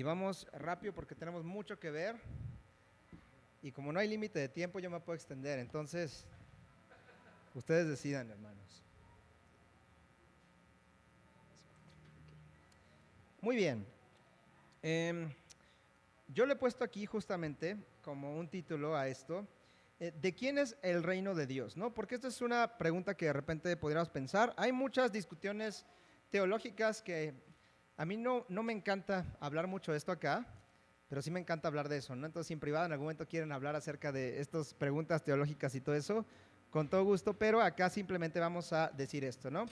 Y vamos rápido porque tenemos mucho que ver. Y como no hay límite de tiempo, yo me puedo extender. Entonces, ustedes decidan, hermanos. Muy bien. Yo le he puesto aquí justamente como un título a esto. ¿De quién es el reino de Dios? ¿No? Porque esta es una pregunta que de repente podríamos pensar. Hay muchas discusiones teológicas que a mí no me encanta hablar mucho de esto acá, pero sí me encanta hablar de eso, ¿no? Entonces, si en privado en algún momento quieren hablar acerca de estas preguntas teológicas y todo eso, con todo gusto, pero acá simplemente vamos a decir esto, ¿no?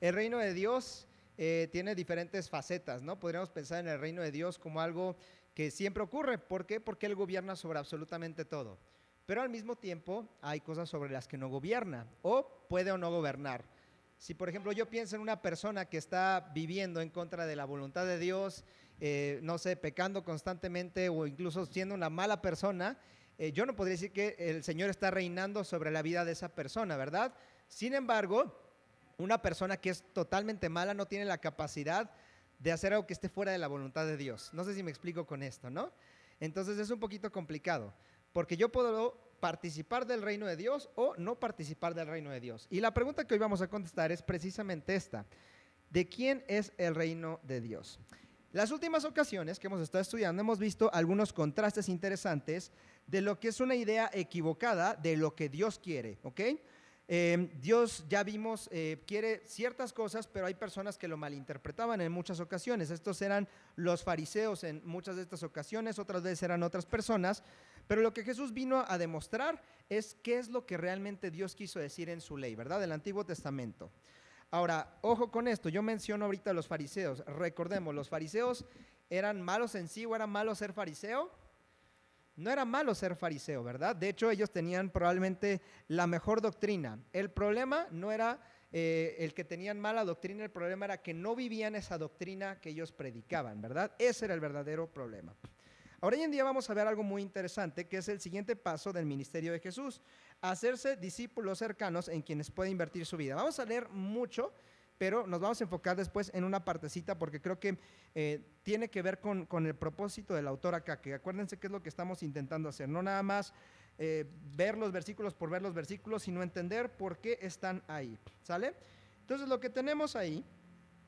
El reino de Dios tiene diferentes facetas, ¿no? Podríamos pensar en el reino de Dios como algo que siempre ocurre. ¿Por qué? Porque Él gobierna sobre absolutamente todo. Pero al mismo tiempo hay cosas sobre las que no gobierna o puede o no gobernar. Si por ejemplo yo pienso en una persona que está viviendo en contra de la voluntad de Dios, no sé, pecando constantemente o incluso siendo una mala persona, yo no podría decir que el Señor está reinando sobre la vida de esa persona, ¿verdad? Sin embargo, una persona que es totalmente mala no tiene la capacidad de hacer algo que esté fuera de la voluntad de Dios. No sé si me explico con esto, ¿no? Entonces es un poquito complicado, porque yo puedo participar del reino de Dios o no participar del reino de Dios. Y la pregunta que hoy vamos a contestar es precisamente esta: ¿de quién es el reino de Dios? Las últimas ocasiones que hemos estado estudiando hemos visto algunos contrastes interesantes de lo que es una idea equivocada de lo que Dios quiere, ¿ok? Dios, ya vimos, quiere ciertas cosas, pero hay personas que lo malinterpretaban en muchas ocasiones. Estos eran los fariseos en muchas de estas ocasiones, otras veces eran otras personas, pero lo que Jesús vino a demostrar es qué es lo que realmente Dios quiso decir en su ley, ¿verdad? Del Antiguo Testamento. Ahora, ojo con esto, yo menciono ahorita a los fariseos. Recordemos, ¿los fariseos eran malos en sí o era malo ser fariseo? No era malo ser fariseo, ¿verdad? De hecho, ellos tenían probablemente la mejor doctrina. El problema no era el que tenían mala doctrina, el problema era que no vivían esa doctrina que ellos predicaban, ¿verdad? Ese era el verdadero problema. Ahora, hoy en día vamos a ver algo muy interesante, que es el siguiente paso del ministerio de Jesús: hacerse discípulos cercanos en quienes puede invertir su vida. Vamos a leer mucho, pero nos vamos a enfocar después en una partecita porque creo que tiene que ver con el propósito del autor acá, que acuérdense qué es lo que estamos intentando hacer, no nada más ver los versículos por ver los versículos, sino entender por qué están ahí, ¿sale? Entonces lo que tenemos ahí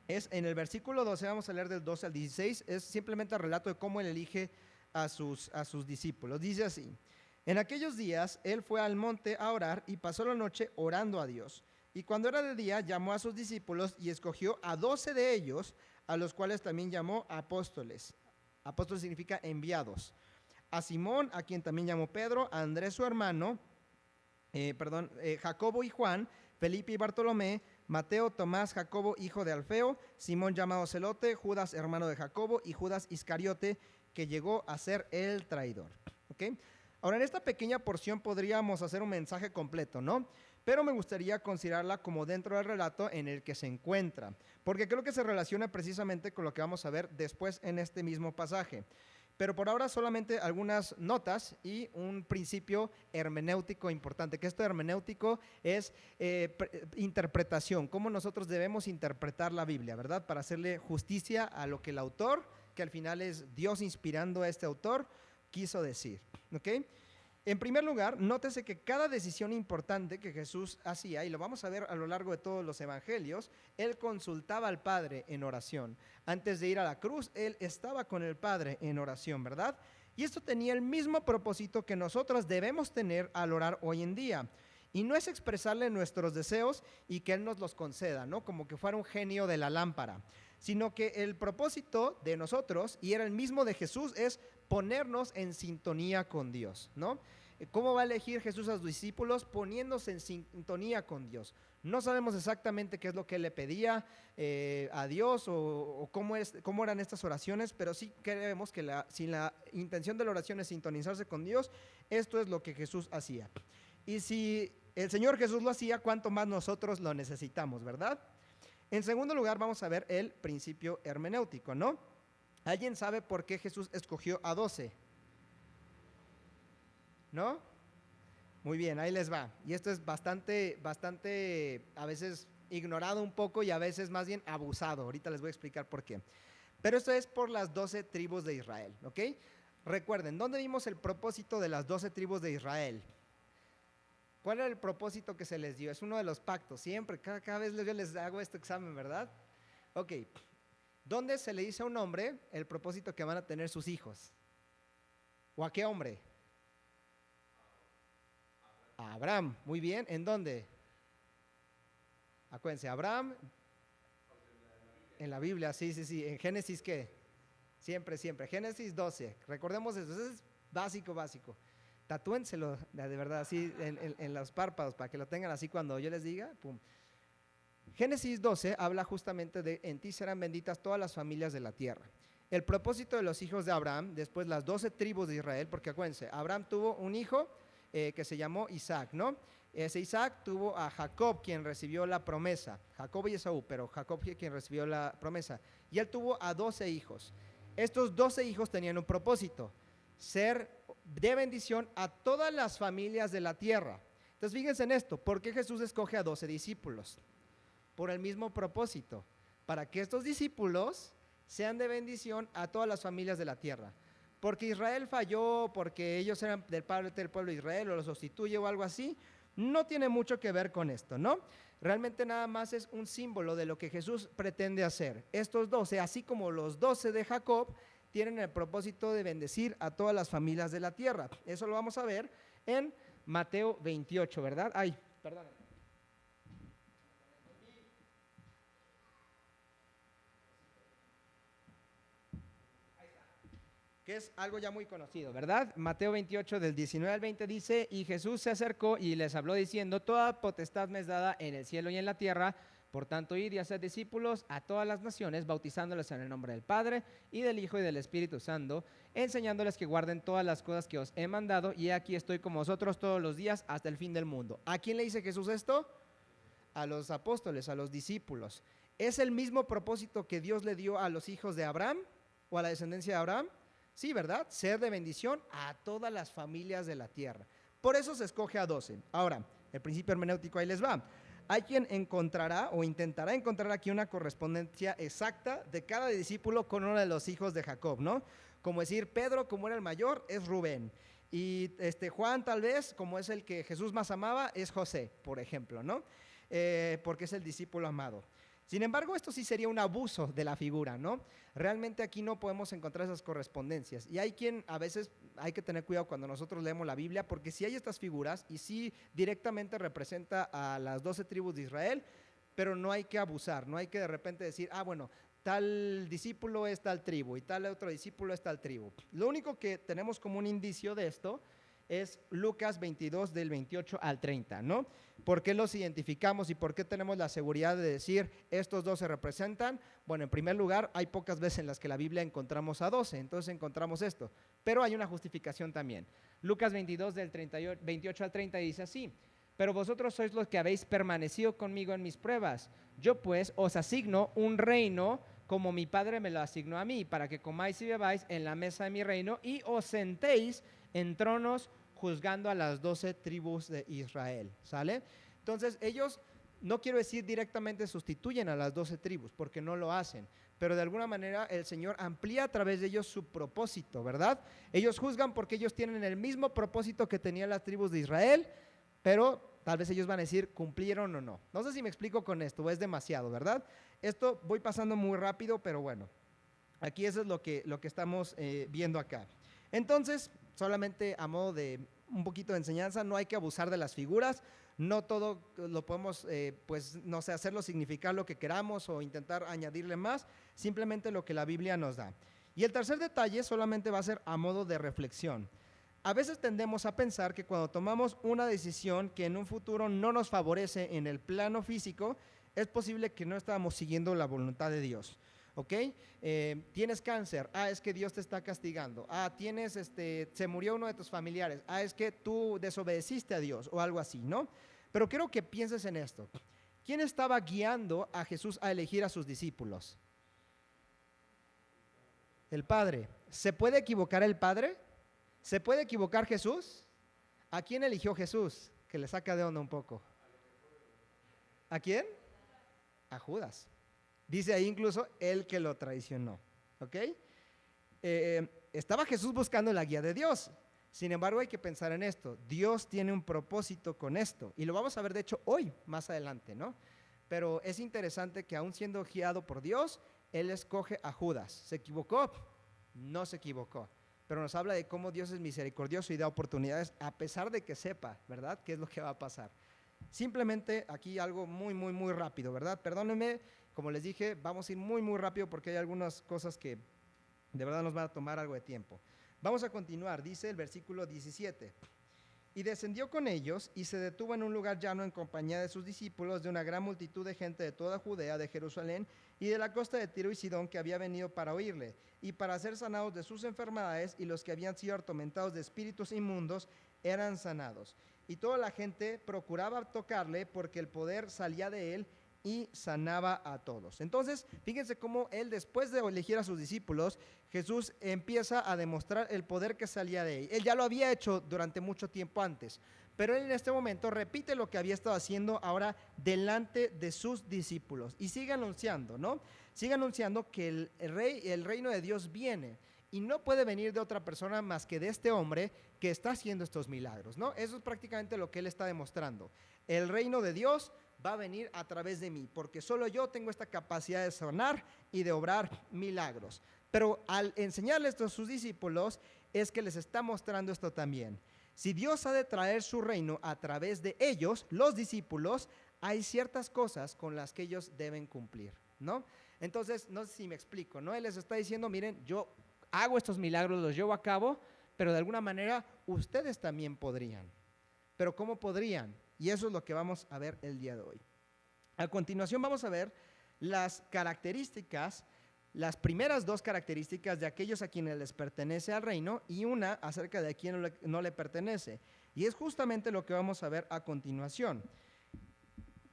es en el versículo 12, vamos a leer del 12 al 16, es simplemente el relato de cómo él elige a sus discípulos. Dice así: en aquellos días él fue al monte a orar y pasó la noche orando a Dios. Y cuando era de día, llamó a sus discípulos y escogió a 12 de ellos, a los cuales también llamó apóstoles. Apóstoles significa enviados. A Simón, a quien también llamó Pedro, a Andrés su hermano, Jacobo y Juan, Felipe y Bartolomé, Mateo, Tomás, Jacobo, hijo de Alfeo, Simón llamado Celote, Judas, hermano de Jacobo, y Judas Iscariote, que llegó a ser el traidor. ¿Okay? Ahora, en esta pequeña porción podríamos hacer un mensaje completo, ¿no? Pero me gustaría considerarla como dentro del relato en el que se encuentra, porque creo que se relaciona precisamente con lo que vamos a ver después en este mismo pasaje. Pero por ahora solamente algunas notas y un principio hermenéutico importante, que esto hermenéutico es interpretación, cómo nosotros debemos interpretar la Biblia, ¿verdad? Para hacerle justicia a lo que el autor, que al final es Dios inspirando a este autor, quiso decir, ¿ok? En primer lugar, nótese que cada decisión importante que Jesús hacía, y lo vamos a ver a lo largo de todos los evangelios, él consultaba al Padre en oración. Antes de ir a la cruz, él estaba con el Padre en oración, ¿verdad? Y esto tenía el mismo propósito que nosotros debemos tener al orar hoy en día. Y no es expresarle nuestros deseos y que Él nos los conceda, ¿no? Como que fuera un genio de la lámpara, sino que el propósito de nosotros, y era el mismo de Jesús, es ponernos en sintonía con Dios, ¿no? ¿Cómo va a elegir Jesús a sus discípulos? Poniéndose en sintonía con Dios. No sabemos exactamente qué es lo que Él le pedía a Dios o cómo eran estas oraciones, pero sí creemos que si la intención de la oración es sintonizarse con Dios, esto es lo que Jesús hacía. Y si el Señor Jesús lo hacía, ¿cuánto más nosotros lo necesitamos, verdad? En segundo lugar, vamos a ver el principio hermenéutico, ¿no? ¿Alguien sabe por qué Jesús escogió a 12? ¿No? Muy bien, ahí les va. Y esto es bastante a veces ignorado un poco y a veces más bien abusado. Ahorita les voy a explicar por qué. Pero esto es por las 12 tribus de Israel, ¿ok? Recuerden, ¿dónde vimos el propósito de las 12 tribus de Israel? ¿Cuál era el propósito que se les dio? Es uno de los pactos, siempre, cada vez yo les hago este examen, ¿verdad? Ok, ¿dónde se le dice a un hombre el propósito que van a tener sus hijos? ¿O a qué hombre? A Abraham, muy bien, ¿en dónde? Acuérdense, Abraham, en la Biblia, sí, ¿en Génesis qué? Siempre, Génesis 12, recordemos eso es básico. Tatúenselo de verdad así en los párpados para que lo tengan así cuando yo les diga, pum. Génesis 12 habla justamente de en ti serán benditas todas las familias de la tierra. El propósito de los hijos de Abraham, después las 12 tribus de Israel, porque acuérdense, Abraham tuvo un hijo que se llamó Isaac, ¿no? Ese Isaac tuvo a Jacob, quien recibió la promesa, Jacob y Esaú, pero Jacob quien recibió la promesa, y él tuvo a 12 hijos. Estos 12 hijos tenían un propósito, ser de bendición a todas las familias de la tierra. Entonces fíjense en esto, ¿por qué Jesús escoge a 12 discípulos? Por el mismo propósito, para que estos discípulos sean de bendición a todas las familias de la tierra. Porque Israel falló, porque ellos eran del pueblo de Israel o lo sustituye o algo así, no tiene mucho que ver con esto, ¿no? Realmente nada más es un símbolo de lo que Jesús pretende hacer. Estos 12, así como los 12 de Jacob, tienen el propósito de bendecir a todas las familias de la tierra. Eso lo vamos a ver en Mateo 28, ¿verdad? Ay, perdón. Que es algo ya muy conocido, ¿verdad? Mateo 28 del 19 al 20 dice, y Jesús se acercó y les habló diciendo, toda potestad me es dada en el cielo y en la tierra, por tanto id y haced discípulos a todas las naciones, bautizándoles en el nombre del Padre y del Hijo y del Espíritu Santo, enseñándoles que guarden todas las cosas que os he mandado, y aquí estoy con vosotros todos los días hasta el fin del mundo. ¿A quién le dice Jesús esto? A los apóstoles, a los discípulos. ¿Es el mismo propósito que Dios le dio a los hijos de Abraham o a la descendencia de Abraham? Sí, ¿verdad? Ser de bendición a todas las familias de la tierra. Por eso se escoge a 12. Ahora, el principio hermenéutico ahí les va. Hay quien encontrará o intentará encontrar aquí una correspondencia exacta de cada discípulo con uno de los hijos de Jacob, ¿no? Como decir, Pedro, como era el mayor, es Rubén. Y Juan, tal vez, como es el que Jesús más amaba, es José, por ejemplo, ¿no? Porque es el discípulo amado. Sin embargo, esto sí sería un abuso de la figura, ¿no? Realmente aquí no podemos encontrar esas correspondencias. Y hay quien, a veces hay que tener cuidado cuando nosotros leemos la Biblia, porque sí hay estas figuras y sí directamente representa a las 12 tribus de Israel, pero no hay que abusar, no hay que de repente decir, bueno, tal discípulo es tal tribu y tal otro discípulo es tal tribu. Lo único que tenemos como un indicio de esto es Lucas 22 del 28 al 30, ¿no? ¿Por qué los identificamos y por qué tenemos la seguridad de decir estos 12 representan? Bueno, en primer lugar, hay pocas veces en las que la Biblia encontramos a 12, entonces encontramos esto, pero hay una justificación también. Lucas 22 del 28 al 30 dice así, pero vosotros sois los que habéis permanecido conmigo en mis pruebas. Yo pues os asigno un reino como mi Padre me lo asignó a mí, para que comáis y bebáis en la mesa de mi reino y os sentéis en tronos juzgando a las 12 tribus de Israel, ¿sale? Entonces ellos, no quiero decir directamente sustituyen a las 12 tribus, porque no lo hacen, pero de alguna manera el Señor amplía a través de ellos su propósito, ¿verdad? Ellos juzgan porque ellos tienen el mismo propósito que tenían las tribus de Israel, pero tal vez ellos van a decir, ¿cumplieron o no? No sé si me explico con esto, es demasiado, ¿verdad? Esto voy pasando muy rápido, pero bueno, aquí eso es lo que estamos viendo acá. Entonces, solamente a modo de un poquito de enseñanza, no hay que abusar de las figuras, no todo lo podemos, pues, no sé, hacerlo significar lo que queramos o intentar añadirle más, simplemente lo que la Biblia nos da. Y el tercer detalle solamente va a ser a modo de reflexión. A veces tendemos a pensar que cuando tomamos una decisión que en un futuro no nos favorece en el plano físico, es posible que no estamos siguiendo la voluntad de Dios. ¿Ok? Tienes cáncer, es que Dios te está castigando. Tienes, se murió uno de tus familiares, es que tú desobedeciste a Dios o algo así, ¿no? Pero quiero que pienses en esto. ¿Quién estaba guiando a Jesús a elegir a sus discípulos? El Padre. ¿Se puede equivocar el Padre? ¿Se puede equivocar Jesús? ¿A quién eligió Jesús? Que le saca de onda un poco. ¿A quién? A Judas. Dice ahí incluso el que lo traicionó. ¿ok? Estaba Jesús buscando la guía de Dios. Sin embargo, hay que pensar en esto. Dios tiene un propósito con esto. Y lo vamos a ver, de hecho, hoy, más adelante, ¿no? Pero es interesante que aún siendo guiado por Dios, Él escoge a Judas. ¿Se equivocó? No se equivocó. Pero nos habla de cómo Dios es misericordioso y da oportunidades a pesar de que sepa, ¿verdad?, qué es lo que va a pasar. Simplemente aquí algo muy, muy, muy rápido, ¿verdad? Perdónenme, como les dije, vamos a ir muy, muy rápido porque hay algunas cosas que de verdad nos van a tomar algo de tiempo. Vamos a continuar, dice el versículo 17. Y descendió con ellos y se detuvo en un lugar llano en compañía de sus discípulos, de una gran multitud de gente de toda Judea, de Jerusalén y de la costa de Tiro y Sidón, que había venido para oírle y para ser sanados de sus enfermedades, y los que habían sido atormentados de espíritus inmundos eran sanados. Y toda la gente procuraba tocarle, porque el poder salía de él y sanaba a todos. Entonces, fíjense cómo él, después de elegir a sus discípulos, Jesús empieza a demostrar el poder que salía de él. Él ya lo había hecho durante mucho tiempo antes, pero él en este momento repite lo que había estado haciendo ahora delante de sus discípulos y sigue anunciando, ¿no? Sigue anunciando que el reino de Dios viene y no puede venir de otra persona más que de este hombre que está haciendo estos milagros, ¿no? Eso es prácticamente lo que él está demostrando. El reino de Dios va a venir a través de mí, porque solo yo tengo esta capacidad de sanar y de obrar milagros. Pero al enseñarle esto a sus discípulos, es que les está mostrando esto también. Si Dios ha de traer su reino a través de ellos, los discípulos, hay ciertas cosas con las que ellos deben cumplir, ¿no? Entonces, no sé si me explico, ¿no? Él les está diciendo, miren, yo hago estos milagros, los llevo a cabo, pero de alguna manera ustedes también podrían. Pero ¿cómo podrían? Y eso es lo que vamos a ver el día de hoy. A continuación vamos a ver las características, las primeras dos características de aquellos a quienes les pertenece al reino y una acerca de quien no le pertenece. Y es justamente lo que vamos a ver a continuación.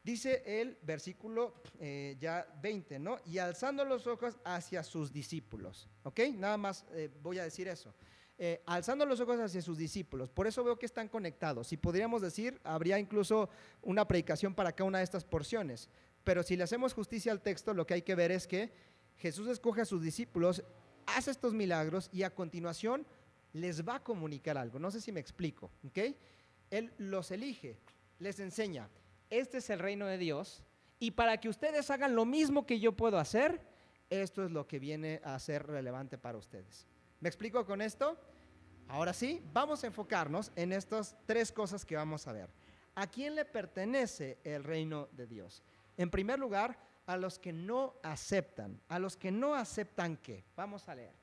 Dice el versículo ya 20, ¿no? Y alzando los ojos hacia sus discípulos, ¿ok? Nada más voy a decir eso. Alzando los ojos hacia sus discípulos. Por eso veo que están conectados. Y podríamos decir, habría incluso una predicación para cada una de estas porciones. Pero si le hacemos justicia al texto, lo que hay que ver es que Jesús escoge a sus discípulos, hace estos milagros y a continuación les va a comunicar algo. No sé si me explico, ¿ok? Él los elige, les enseña, este es el reino de Dios y para que ustedes hagan lo mismo que yo puedo hacer, esto es lo que viene a ser relevante para ustedes. ¿Me explico con esto? Ahora sí, vamos a enfocarnos en estas tres cosas que vamos a ver. ¿A quién le pertenece el reino de Dios? En primer lugar, a los que no aceptan. ¿A los que no aceptan qué? Vamos a leer.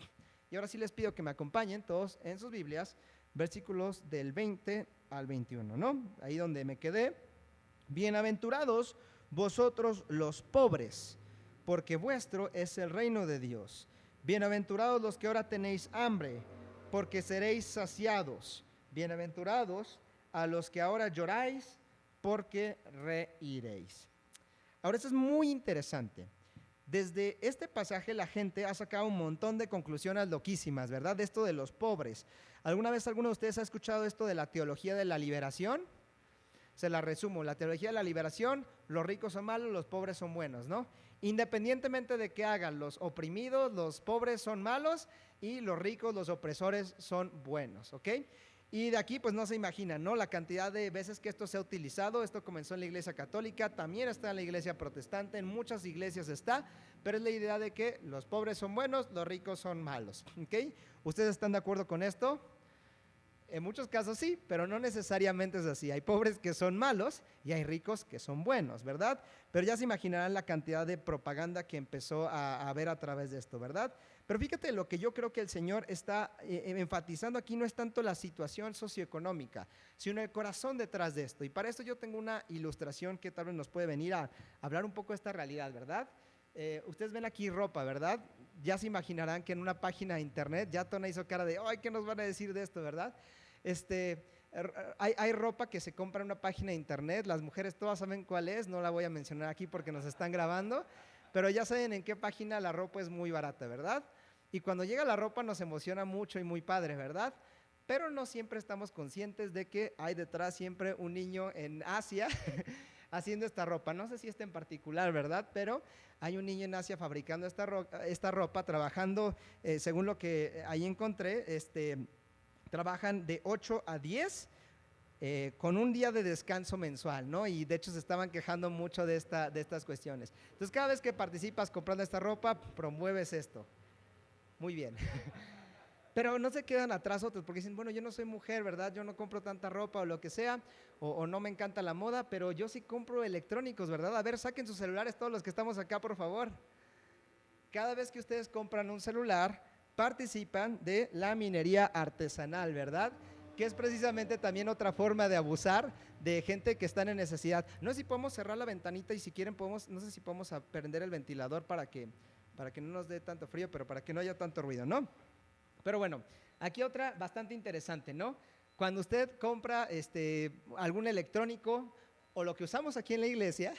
Y ahora sí les pido que me acompañen todos en sus Biblias, versículos del 20 al 21, ¿no? Ahí donde me quedé. Bienaventurados vosotros los pobres, porque vuestro es el reino de Dios. Bienaventurados los que ahora tenéis hambre, porque seréis saciados. Bienaventurados a los que ahora lloráis, porque reiréis. Ahora, esto es muy interesante. Desde este pasaje la gente ha sacado un montón de conclusiones loquísimas, ¿verdad? De esto de los pobres. ¿Alguna vez alguno de ustedes ha escuchado esto de la teología de la liberación? Se la resumo, la teología de la liberación, los ricos son malos, los pobres son buenos, ¿no? Independientemente de qué hagan, los oprimidos, los pobres son malos y los ricos, los opresores son buenos, ¿ok? Y de aquí pues no se imaginan, ¿no? La cantidad de veces que esto se ha utilizado. Esto comenzó en la iglesia católica, también está en la iglesia protestante, en muchas iglesias está, pero es la idea de que los pobres son buenos, los ricos son malos, ¿ok? ¿Ustedes están de acuerdo con esto? En muchos casos sí, pero no necesariamente es así. Hay pobres que son malos y hay ricos que son buenos, ¿verdad? Pero ya se imaginarán la cantidad de propaganda que empezó a haber a través de esto, ¿verdad? Pero fíjate, lo que yo creo que el Señor está enfatizando aquí no es tanto la situación socioeconómica, sino el corazón detrás de esto. Y para esto yo tengo una ilustración que tal vez nos puede venir a hablar un poco de esta realidad, ¿verdad? Ustedes ven aquí ropa, ¿verdad? Ya se imaginarán que en una página de internet, ya Tona hizo cara de, ay, ¿qué nos van a decir de esto, verdad? Hay ropa que se compra en una página de internet, las mujeres todas saben cuál es, no la voy a mencionar aquí porque nos están grabando, pero ya saben en qué página la ropa es muy barata, ¿verdad? Y cuando llega la ropa nos emociona mucho y muy padre, ¿verdad? Pero no siempre estamos conscientes de que hay detrás siempre un niño en Asia haciendo esta ropa. No sé si esta en particular, ¿verdad? Pero hay un niño en Asia fabricando esta ropa, trabajando, según lo que ahí encontré, trabajan de 8 a 10 con un día de descanso mensual, ¿no? Y de hecho se estaban quejando mucho de estas cuestiones. Entonces, cada vez que participas comprando esta ropa, promueves esto. Muy bien. Pero no se quedan atrás otros porque dicen, bueno, yo no soy mujer, ¿verdad? Yo no compro tanta ropa o lo que sea, o no me encanta la moda, pero yo sí compro electrónicos, ¿verdad? A ver, saquen sus celulares todos los que estamos acá, por favor. Cada vez que ustedes compran un celular, participan de la minería artesanal, ¿verdad? Que es precisamente también otra forma de abusar de gente que está en necesidad. No sé si podemos cerrar la ventanita y si quieren podemos, no sé si podemos prender el ventilador para que no nos dé tanto frío, pero para que no haya tanto ruido, ¿no? Pero bueno, aquí otra bastante interesante, ¿no? Cuando usted compra algún electrónico o lo que usamos aquí en la iglesia,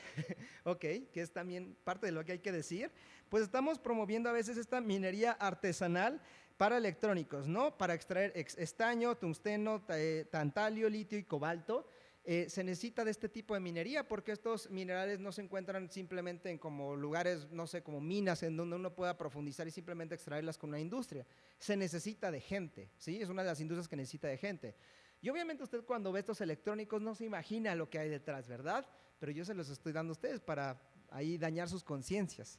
ok, que es también parte de lo que hay que decir, pues estamos promoviendo a veces esta minería artesanal para electrónicos, ¿no? Para extraer estaño, tungsteno, tantalio, litio y cobalto. Se necesita de este tipo de minería porque estos minerales no se encuentran simplemente en como lugares, no sé, como minas en donde uno pueda profundizar y simplemente extraerlas con una industria. Se necesita de gente, ¿sí? Es una de las industrias que necesita de gente. Y obviamente usted cuando ve estos electrónicos no se imagina lo que hay detrás, ¿verdad? Pero yo se los estoy dando a ustedes para ahí dañar sus conciencias.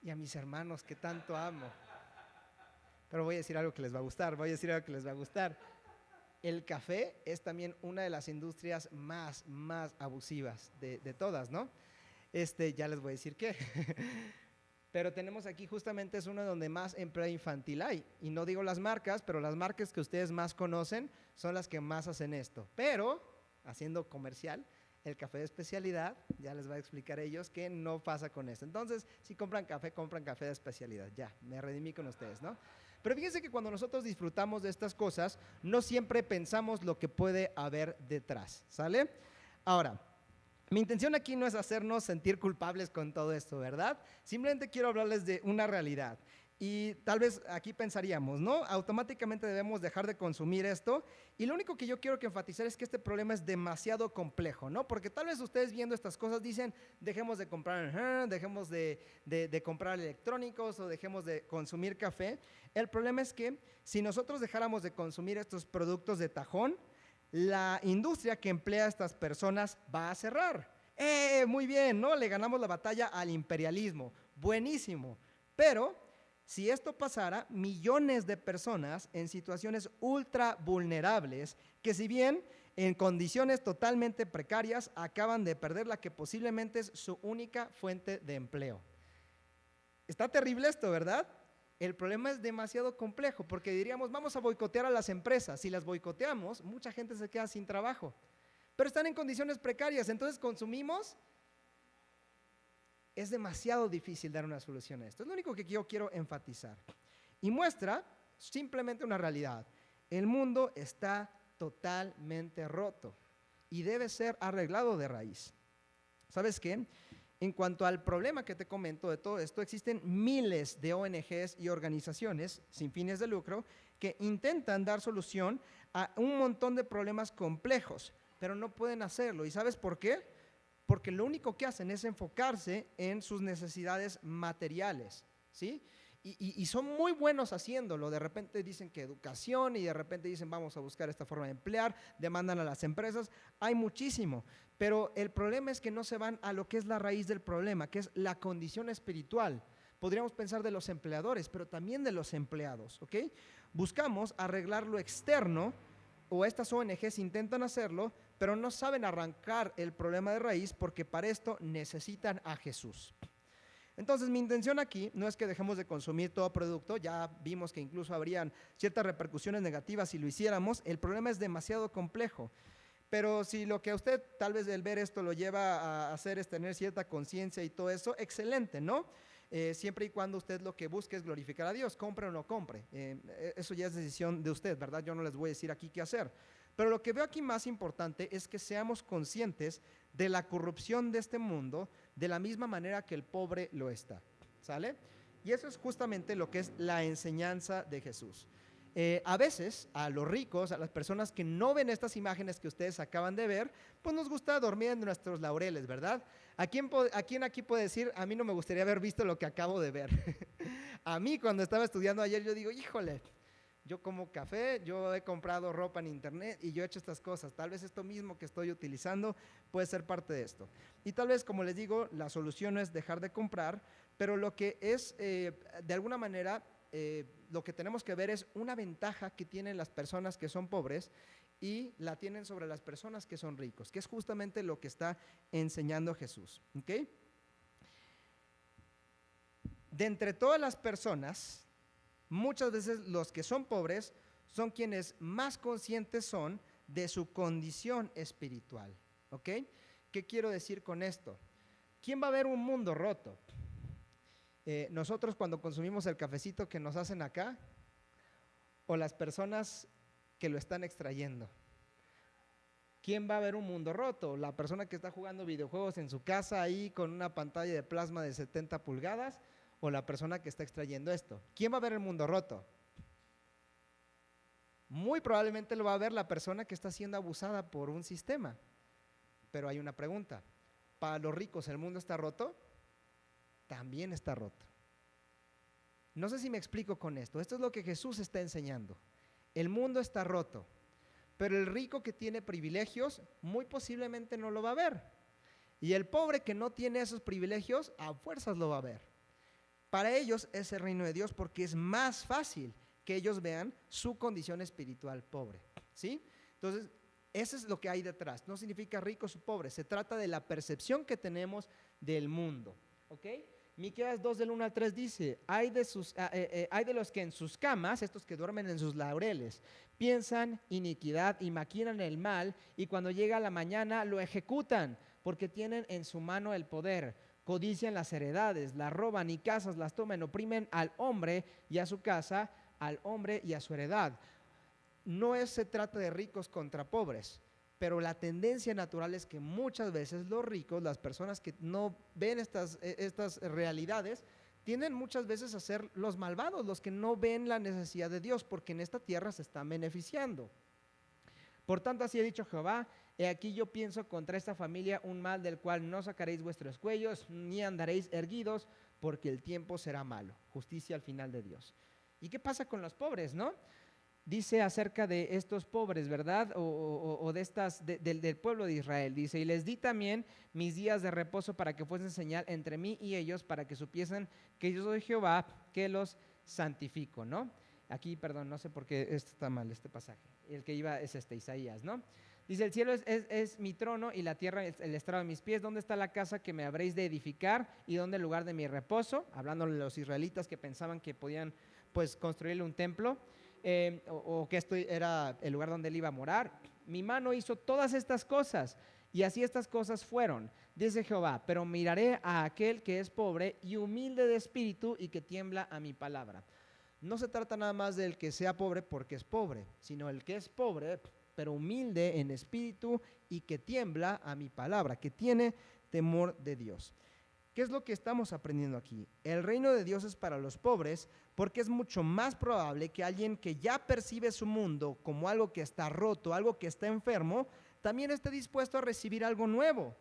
Y a mis hermanos que tanto amo. Pero voy a decir algo que les va a gustar, El café es también una de las industrias más abusivas de todas, ¿no? Ya les voy a decir qué. Pero tenemos aquí justamente es uno donde más empleo infantil hay. Y no digo las marcas, pero las marcas que ustedes más conocen son las que más hacen esto. Pero, haciendo comercial, el café de especialidad, ya les voy a explicar ellos que no pasa con esto. Entonces, si compran café de especialidad. Ya, me redimí con ustedes, ¿no? Pero fíjense que cuando nosotros disfrutamos de estas cosas, no siempre pensamos lo que puede haber detrás, ¿sale? Ahora, mi intención aquí no es hacernos sentir culpables con todo esto, ¿verdad? Simplemente quiero hablarles de una realidad. Y tal vez aquí pensaríamos, ¿no? Automáticamente debemos dejar de consumir esto. Y lo único que yo quiero que enfatizar es que este problema es demasiado complejo, ¿no? Porque tal vez ustedes viendo estas cosas dicen, dejemos de comprar, dejemos de comprar electrónicos o dejemos de consumir café. El problema es que si nosotros dejáramos de consumir estos productos de tajón, la industria que emplea a estas personas va a cerrar. Muy bien, ¿no? Le ganamos la batalla al imperialismo. Buenísimo. Pero si esto pasara, millones de personas en situaciones ultra vulnerables, que si bien en condiciones totalmente precarias, acaban de perder la que posiblemente es su única fuente de empleo. Está terrible esto, ¿verdad? El problema es demasiado complejo porque diríamos, vamos a boicotear a las empresas. Si las boicoteamos, mucha gente se queda sin trabajo. Pero están en condiciones precarias, entonces consumimos. Es demasiado difícil dar una solución a esto. Es lo único que yo quiero enfatizar. Y muestra simplemente una realidad. El mundo está totalmente roto y debe ser arreglado de raíz. ¿Sabes qué? En cuanto al problema que te comento de todo esto, existen miles de ONGs y organizaciones sin fines de lucro que intentan dar solución a un montón de problemas complejos, pero no pueden hacerlo. ¿Y sabes por qué? Porque lo único que hacen es enfocarse en sus necesidades materiales, ¿sí? Y son muy buenos haciéndolo. De repente dicen que educación y de repente dicen vamos a buscar esta forma de emplear, demandan a las empresas. Hay muchísimo, pero el problema es que no se van a lo que es la raíz del problema, que es la condición espiritual. Podríamos pensar de los empleadores, pero también de los empleados, ¿ok? Buscamos arreglar lo externo, o estas ONGs intentan hacerlo, pero no saben arrancar el problema de raíz porque para esto necesitan a Jesús. Entonces mi intención aquí no es que dejemos de consumir todo producto, ya vimos que incluso habrían ciertas repercusiones negativas si lo hiciéramos. El problema es demasiado complejo, pero si lo que a usted tal vez el ver esto lo lleva a hacer es tener cierta conciencia y todo eso, excelente, ¿no? Siempre y cuando usted lo que busque es glorificar a Dios, compre o no compre, eso ya es decisión de usted, ¿verdad? Yo no les voy a decir aquí qué hacer. Pero lo que veo aquí más importante es que seamos conscientes de la corrupción de este mundo de la misma manera que el pobre lo está, ¿sale? Y eso es justamente lo que es la enseñanza de Jesús. A veces a los ricos, a las personas que no ven estas imágenes que ustedes acaban de ver, pues nos gusta dormir en nuestros laureles, ¿verdad? ¿A quién aquí puede decir, a mí no me gustaría haber visto lo que acabo de ver? A mí cuando estaba estudiando ayer yo digo, híjole, yo como café, yo he comprado ropa en internet y yo he hecho estas cosas. Tal vez esto mismo que estoy utilizando puede ser parte de esto. Y tal vez, como les digo, la solución no es dejar de comprar, pero lo que es, de alguna manera, lo que tenemos que ver es una ventaja que tienen las personas que son pobres y la tienen sobre las personas que son ricos, que es justamente lo que está enseñando Jesús. ¿Okay? De entre todas las personas, muchas veces los que son pobres son quienes más conscientes son de su condición espiritual. ¿Ok? ¿Qué quiero decir con esto? ¿Quién va a ver un mundo roto? Nosotros cuando consumimos el cafecito que nos hacen acá, o las personas que lo están extrayendo. ¿Quién va a ver un mundo roto? ¿La persona que está jugando videojuegos en su casa ahí con una pantalla de plasma de 70 pulgadas? ¿O la persona que está extrayendo esto? ¿Quién va a ver el mundo roto? Muy probablemente lo va a ver la persona que está siendo abusada por un sistema. Pero hay una pregunta. ¿Para los ricos el mundo está roto? También está roto. No sé si me explico con esto. Esto es lo que Jesús está enseñando. El mundo está roto, pero el rico que tiene privilegios muy posiblemente no lo va a ver. Y el pobre que no tiene esos privilegios a fuerzas lo va a ver. Para ellos es el reino de Dios porque es más fácil que ellos vean su condición espiritual pobre. ¿Sí? Entonces, eso es lo que hay detrás. No significa ricos o pobres. Se trata de la percepción que tenemos del mundo. ¿Ok? Miqueas 2 del 1 al 3 dice, hay de los que en sus camas, estos que duermen en sus laureles, piensan iniquidad y maquinan el mal, y cuando llega la mañana lo ejecutan, porque tienen en su mano el poder, codician las heredades, las roban y casas las toman, oprimen al hombre y a su casa, al hombre y a su heredad. No se trata de ricos contra pobres, pero la tendencia natural es que muchas veces los ricos, las personas que no ven estas realidades, tienden muchas veces a ser los malvados, los que no ven la necesidad de Dios, porque en esta tierra se están beneficiando. Por tanto, así ha dicho Jehová, he aquí yo pienso contra esta familia un mal del cual no sacaréis vuestros cuellos, ni andaréis erguidos, porque el tiempo será malo. Justicia al final de Dios. ¿Y qué pasa con los pobres, no? Dice acerca de estos pobres, ¿verdad? O del pueblo de Israel. Dice, y les di también mis días de reposo para que fuesen señal entre mí y ellos, para que supiesen que yo soy Jehová, que los santifico, ¿no? Aquí, perdón, no sé por qué esto está mal, este pasaje. El que iba es Isaías, ¿no? Dice, el cielo es mi trono y la tierra es el estrado de mis pies. ¿Dónde está la casa que me habréis de edificar? ¿Y dónde el lugar de mi reposo? Hablando de los israelitas que pensaban que podían, pues, construirle un templo. O que esto era el lugar donde él iba a morar. Mi mano hizo todas estas cosas y así estas cosas fueron, dice Jehová, pero miraré a aquel que es pobre y humilde de espíritu y que tiembla a mi palabra. No se trata nada más del que sea pobre porque es pobre, sino el que es pobre pero humilde en espíritu y que tiembla a mi palabra, que tiene temor de Dios. ¿Qué es lo que estamos aprendiendo aquí? El reino de Dios es para los pobres porque es mucho más probable que alguien que ya percibe su mundo como algo que está roto, algo que está enfermo, también esté dispuesto a recibir algo nuevo.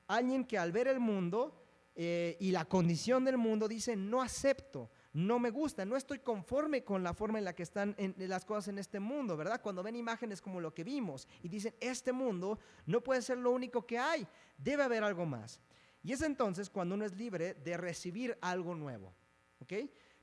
Alguien que al ver el mundo y la condición del mundo dice, no acepto, no me gusta, no estoy conforme con la forma en la que están las cosas en este mundo, ¿verdad? Cuando ven imágenes como lo que vimos y dicen, este mundo no puede ser lo único que hay, debe haber algo más. Y es entonces cuando uno es libre de recibir algo nuevo, ¿ok?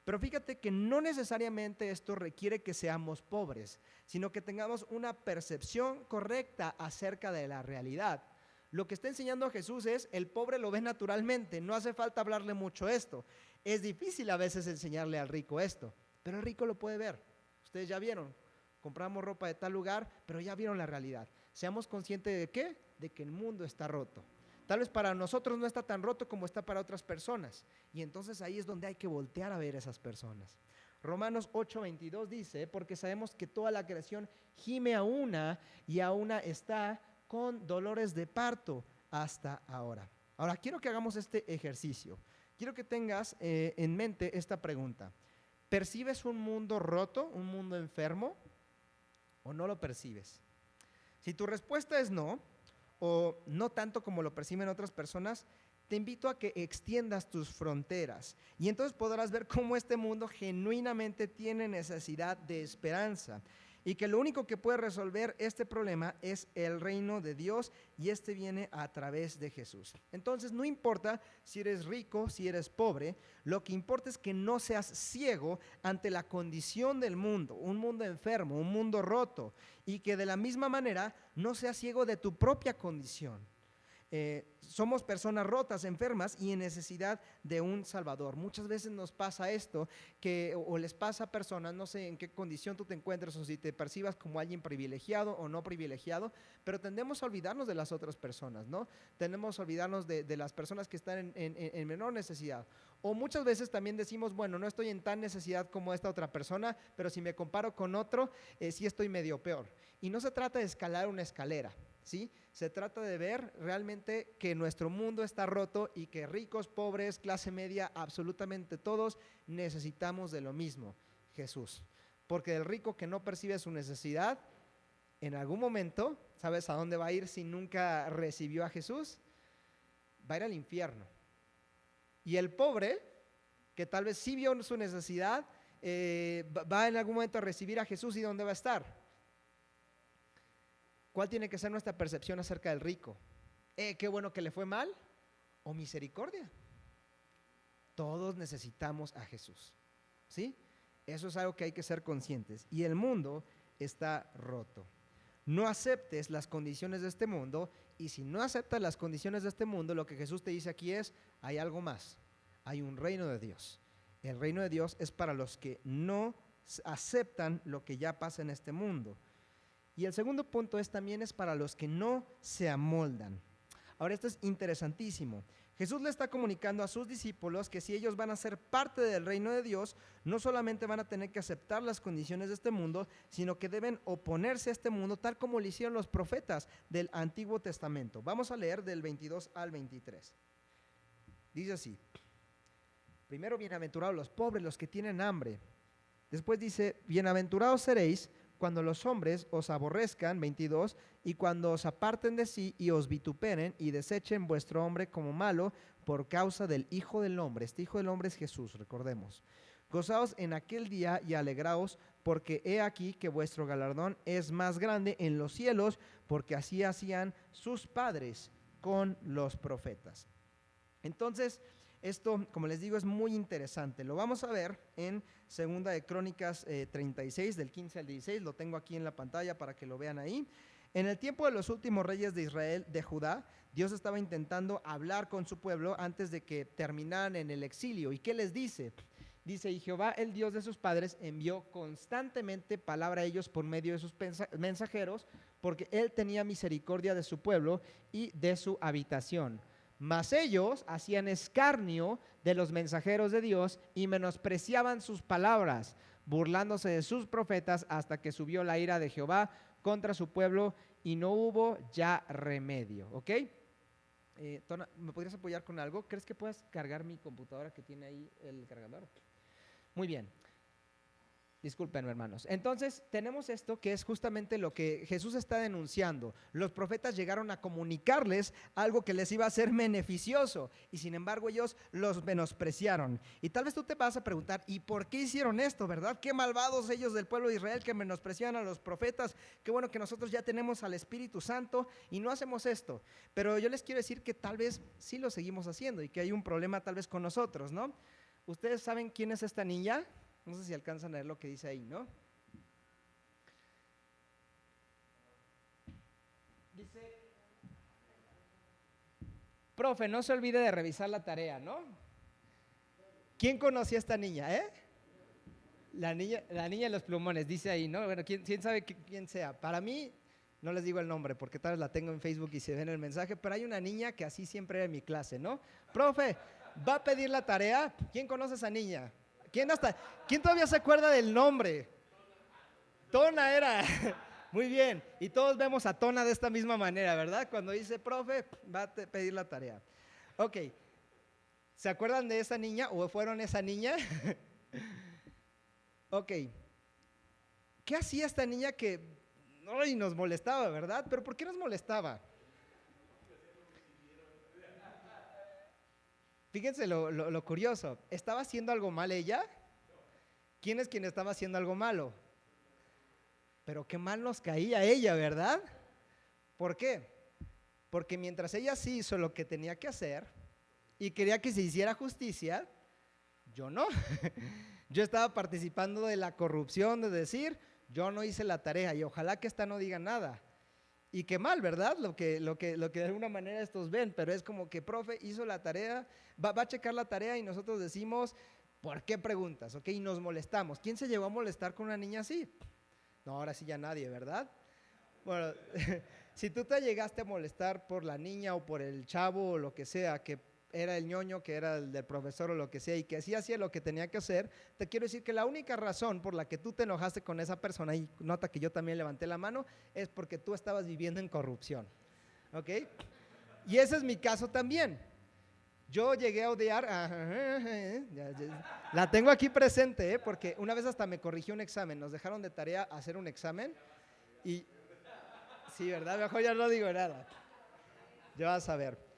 Pero fíjate que no necesariamente esto requiere que seamos pobres, sino que tengamos una percepción correcta acerca de la realidad. Lo que está enseñando Jesús es, el pobre lo ve naturalmente, no hace falta hablarle mucho esto. Es difícil a veces enseñarle al rico esto, pero el rico lo puede ver. Ustedes ya vieron, compramos ropa de tal lugar, pero ya vieron la realidad. Seamos conscientes de ¿qué? De que el mundo está roto. Tal vez para nosotros no está tan roto como está para otras personas. Y entonces ahí es donde hay que voltear a ver a esas personas. Romanos 8:22 dice, porque sabemos que toda la creación gime a una y a una está con dolores de parto hasta ahora. Ahora, quiero que hagamos este ejercicio. Quiero que tengas en mente esta pregunta. ¿Percibes un mundo roto, un mundo enfermo, o no lo percibes? Si tu respuesta es no, o no tanto como lo perciben otras personas, te invito a que extiendas tus fronteras y entonces podrás ver cómo este mundo genuinamente tiene necesidad de esperanza y que lo único que puede resolver este problema es el reino de Dios, y este viene a través de Jesús. Entonces no importa si eres rico, si eres pobre, lo que importa es que no seas ciego ante la condición del mundo, un mundo enfermo, un mundo roto, y que de la misma manera no seas ciego de tu propia condición. Somos personas rotas, enfermas y en necesidad de un Salvador. Muchas veces nos pasa esto, o les pasa a personas, no sé en qué condición tú te encuentres o si te percibas como alguien privilegiado o no privilegiado, pero tendemos a olvidarnos de las otras personas, ¿no? Tendemos a olvidarnos de las personas que están en menor necesidad. O muchas veces también decimos, bueno, no estoy en tan necesidad como esta otra persona, pero si me comparo con otro, sí estoy medio peor. Y no se trata de escalar una escalera, ¿sí? Se trata de ver realmente que nuestro mundo está roto y que ricos, pobres, clase media, absolutamente todos necesitamos de lo mismo, Jesús. Porque el rico que no percibe su necesidad, en algún momento, ¿sabes a dónde va a ir si nunca recibió a Jesús? Va a ir al infierno. Y el pobre, que tal vez sí vio su necesidad, va en algún momento a recibir a Jesús, ¿y dónde va a estar? ¿Cuál tiene que ser nuestra percepción acerca del rico? ¿Qué bueno que le fue mal? ¿O misericordia? Todos necesitamos a Jesús, ¿sí? Eso es algo que hay que ser conscientes. Y el mundo está roto. No aceptes las condiciones de este mundo, y si no aceptas las condiciones de este mundo, lo que Jesús te dice aquí es, hay algo más, hay un reino de Dios. El reino de Dios es para los que no aceptan lo que ya pasa en este mundo. Y el segundo punto también es para los que no se amoldan. Ahora, esto es interesantísimo. Jesús le está comunicando a sus discípulos que si ellos van a ser parte del reino de Dios, no solamente van a tener que aceptar las condiciones de este mundo, sino que deben oponerse a este mundo tal como lo hicieron los profetas del Antiguo Testamento. Vamos a leer del 22 al 23. Dice así: primero, bienaventurados los pobres, los que tienen hambre. Después dice, bienaventurados seréis cuando los hombres os aborrezcan, 22, y cuando os aparten de sí y os vituperen y desechen vuestro hombre como malo por causa del Hijo del Hombre. Este Hijo del Hombre es Jesús, recordemos. Gozaos en aquel día y alegraos, porque he aquí que vuestro galardón es más grande en los cielos, porque así hacían sus padres con los profetas. Entonces, esto, como les digo, es muy interesante. Lo vamos a ver en Segunda de Crónicas 36, del 15 al 16. Lo tengo aquí en la pantalla para que lo vean ahí. En el tiempo de los últimos reyes de Israel, de Judá, Dios estaba intentando hablar con su pueblo antes de que terminaran en el exilio. ¿Y qué les dice? Dice, y Jehová, el Dios de sus padres, envió constantemente palabra a ellos por medio de sus mensajeros, porque él tenía misericordia de su pueblo y de su habitación. Mas ellos hacían escarnio de los mensajeros de Dios y menospreciaban sus palabras, burlándose de sus profetas, hasta que subió la ira de Jehová contra su pueblo y no hubo ya remedio. ¿Ok? Tona, ¿me podrías apoyar con algo? ¿Crees que puedas cargar mi computadora que tiene ahí el cargador? Muy bien. Disculpen, hermanos. Entonces, tenemos esto que es justamente lo que Jesús está denunciando. Los profetas llegaron a comunicarles algo que les iba a ser beneficioso y sin embargo ellos los menospreciaron. Y tal vez tú te vas a preguntar, ¿y por qué hicieron esto, verdad? Qué malvados ellos del pueblo de Israel que menospreciaban a los profetas. Qué bueno que nosotros ya tenemos al Espíritu Santo y no hacemos esto. Pero yo les quiero decir que tal vez sí lo seguimos haciendo y que hay un problema tal vez con nosotros, ¿no? ¿Ustedes saben quién es esta niña? No sé si alcanzan a leer lo que dice ahí, ¿no? Dice, profe, no se olvide de revisar la tarea, ¿no? ¿Quién conocía a esta niña, La niña de los plumones, dice ahí, ¿no? Bueno, ¿quién sabe quién sea? Para mí, no les digo el nombre porque tal vez la tengo en Facebook y se ve en el mensaje, pero hay una niña que así siempre era en mi clase, ¿no? Profe, ¿va a pedir la tarea? ¿Quién conoce a esa niña? ¿Quién todavía se acuerda del nombre? Tona era. Muy bien. Y todos vemos a Tona de esta misma manera, ¿verdad? Cuando dice, profe, va a pedir la tarea. Ok. ¿Se acuerdan de esa niña o fueron esa niña? Ok, ¿qué hacía esta niña que ay, nos molestaba, verdad? ¿Pero por qué nos molestaba? Fíjense lo curioso, ¿estaba haciendo algo mal ella? ¿Quién es quien estaba haciendo algo malo? Pero qué mal nos caía ella, ¿verdad? ¿Por qué? Porque mientras ella sí hizo lo que tenía que hacer y quería que se hiciera justicia, yo no. Yo estaba participando de la corrupción, de decir, yo no hice la tarea y ojalá que esta no diga nada. Y qué mal, ¿verdad? Lo que de alguna manera estos ven, pero es como que, profe, hizo la tarea, va a checar la tarea y nosotros decimos, ¿por qué preguntas? ¿Ok? Y nos molestamos. ¿Quién se llevó a molestar con una niña así? No, ahora sí ya nadie, ¿verdad? Bueno, si tú te llegaste a molestar por la niña o por el chavo o lo que sea, que era el ñoño, que era el del profesor o lo que sea, y que sí hacía lo que tenía que hacer, te quiero decir que la única razón por la que tú te enojaste con esa persona, y nota que yo también levanté la mano, es porque tú estabas viviendo en corrupción. ¿Ok? Y ese es mi caso también. Yo llegué a odiar, la tengo aquí presente, porque una vez hasta me corrigió un examen, nos dejaron de tarea hacer un examen y sí, ¿verdad? Mejor ya no digo nada. Ya vas a ver.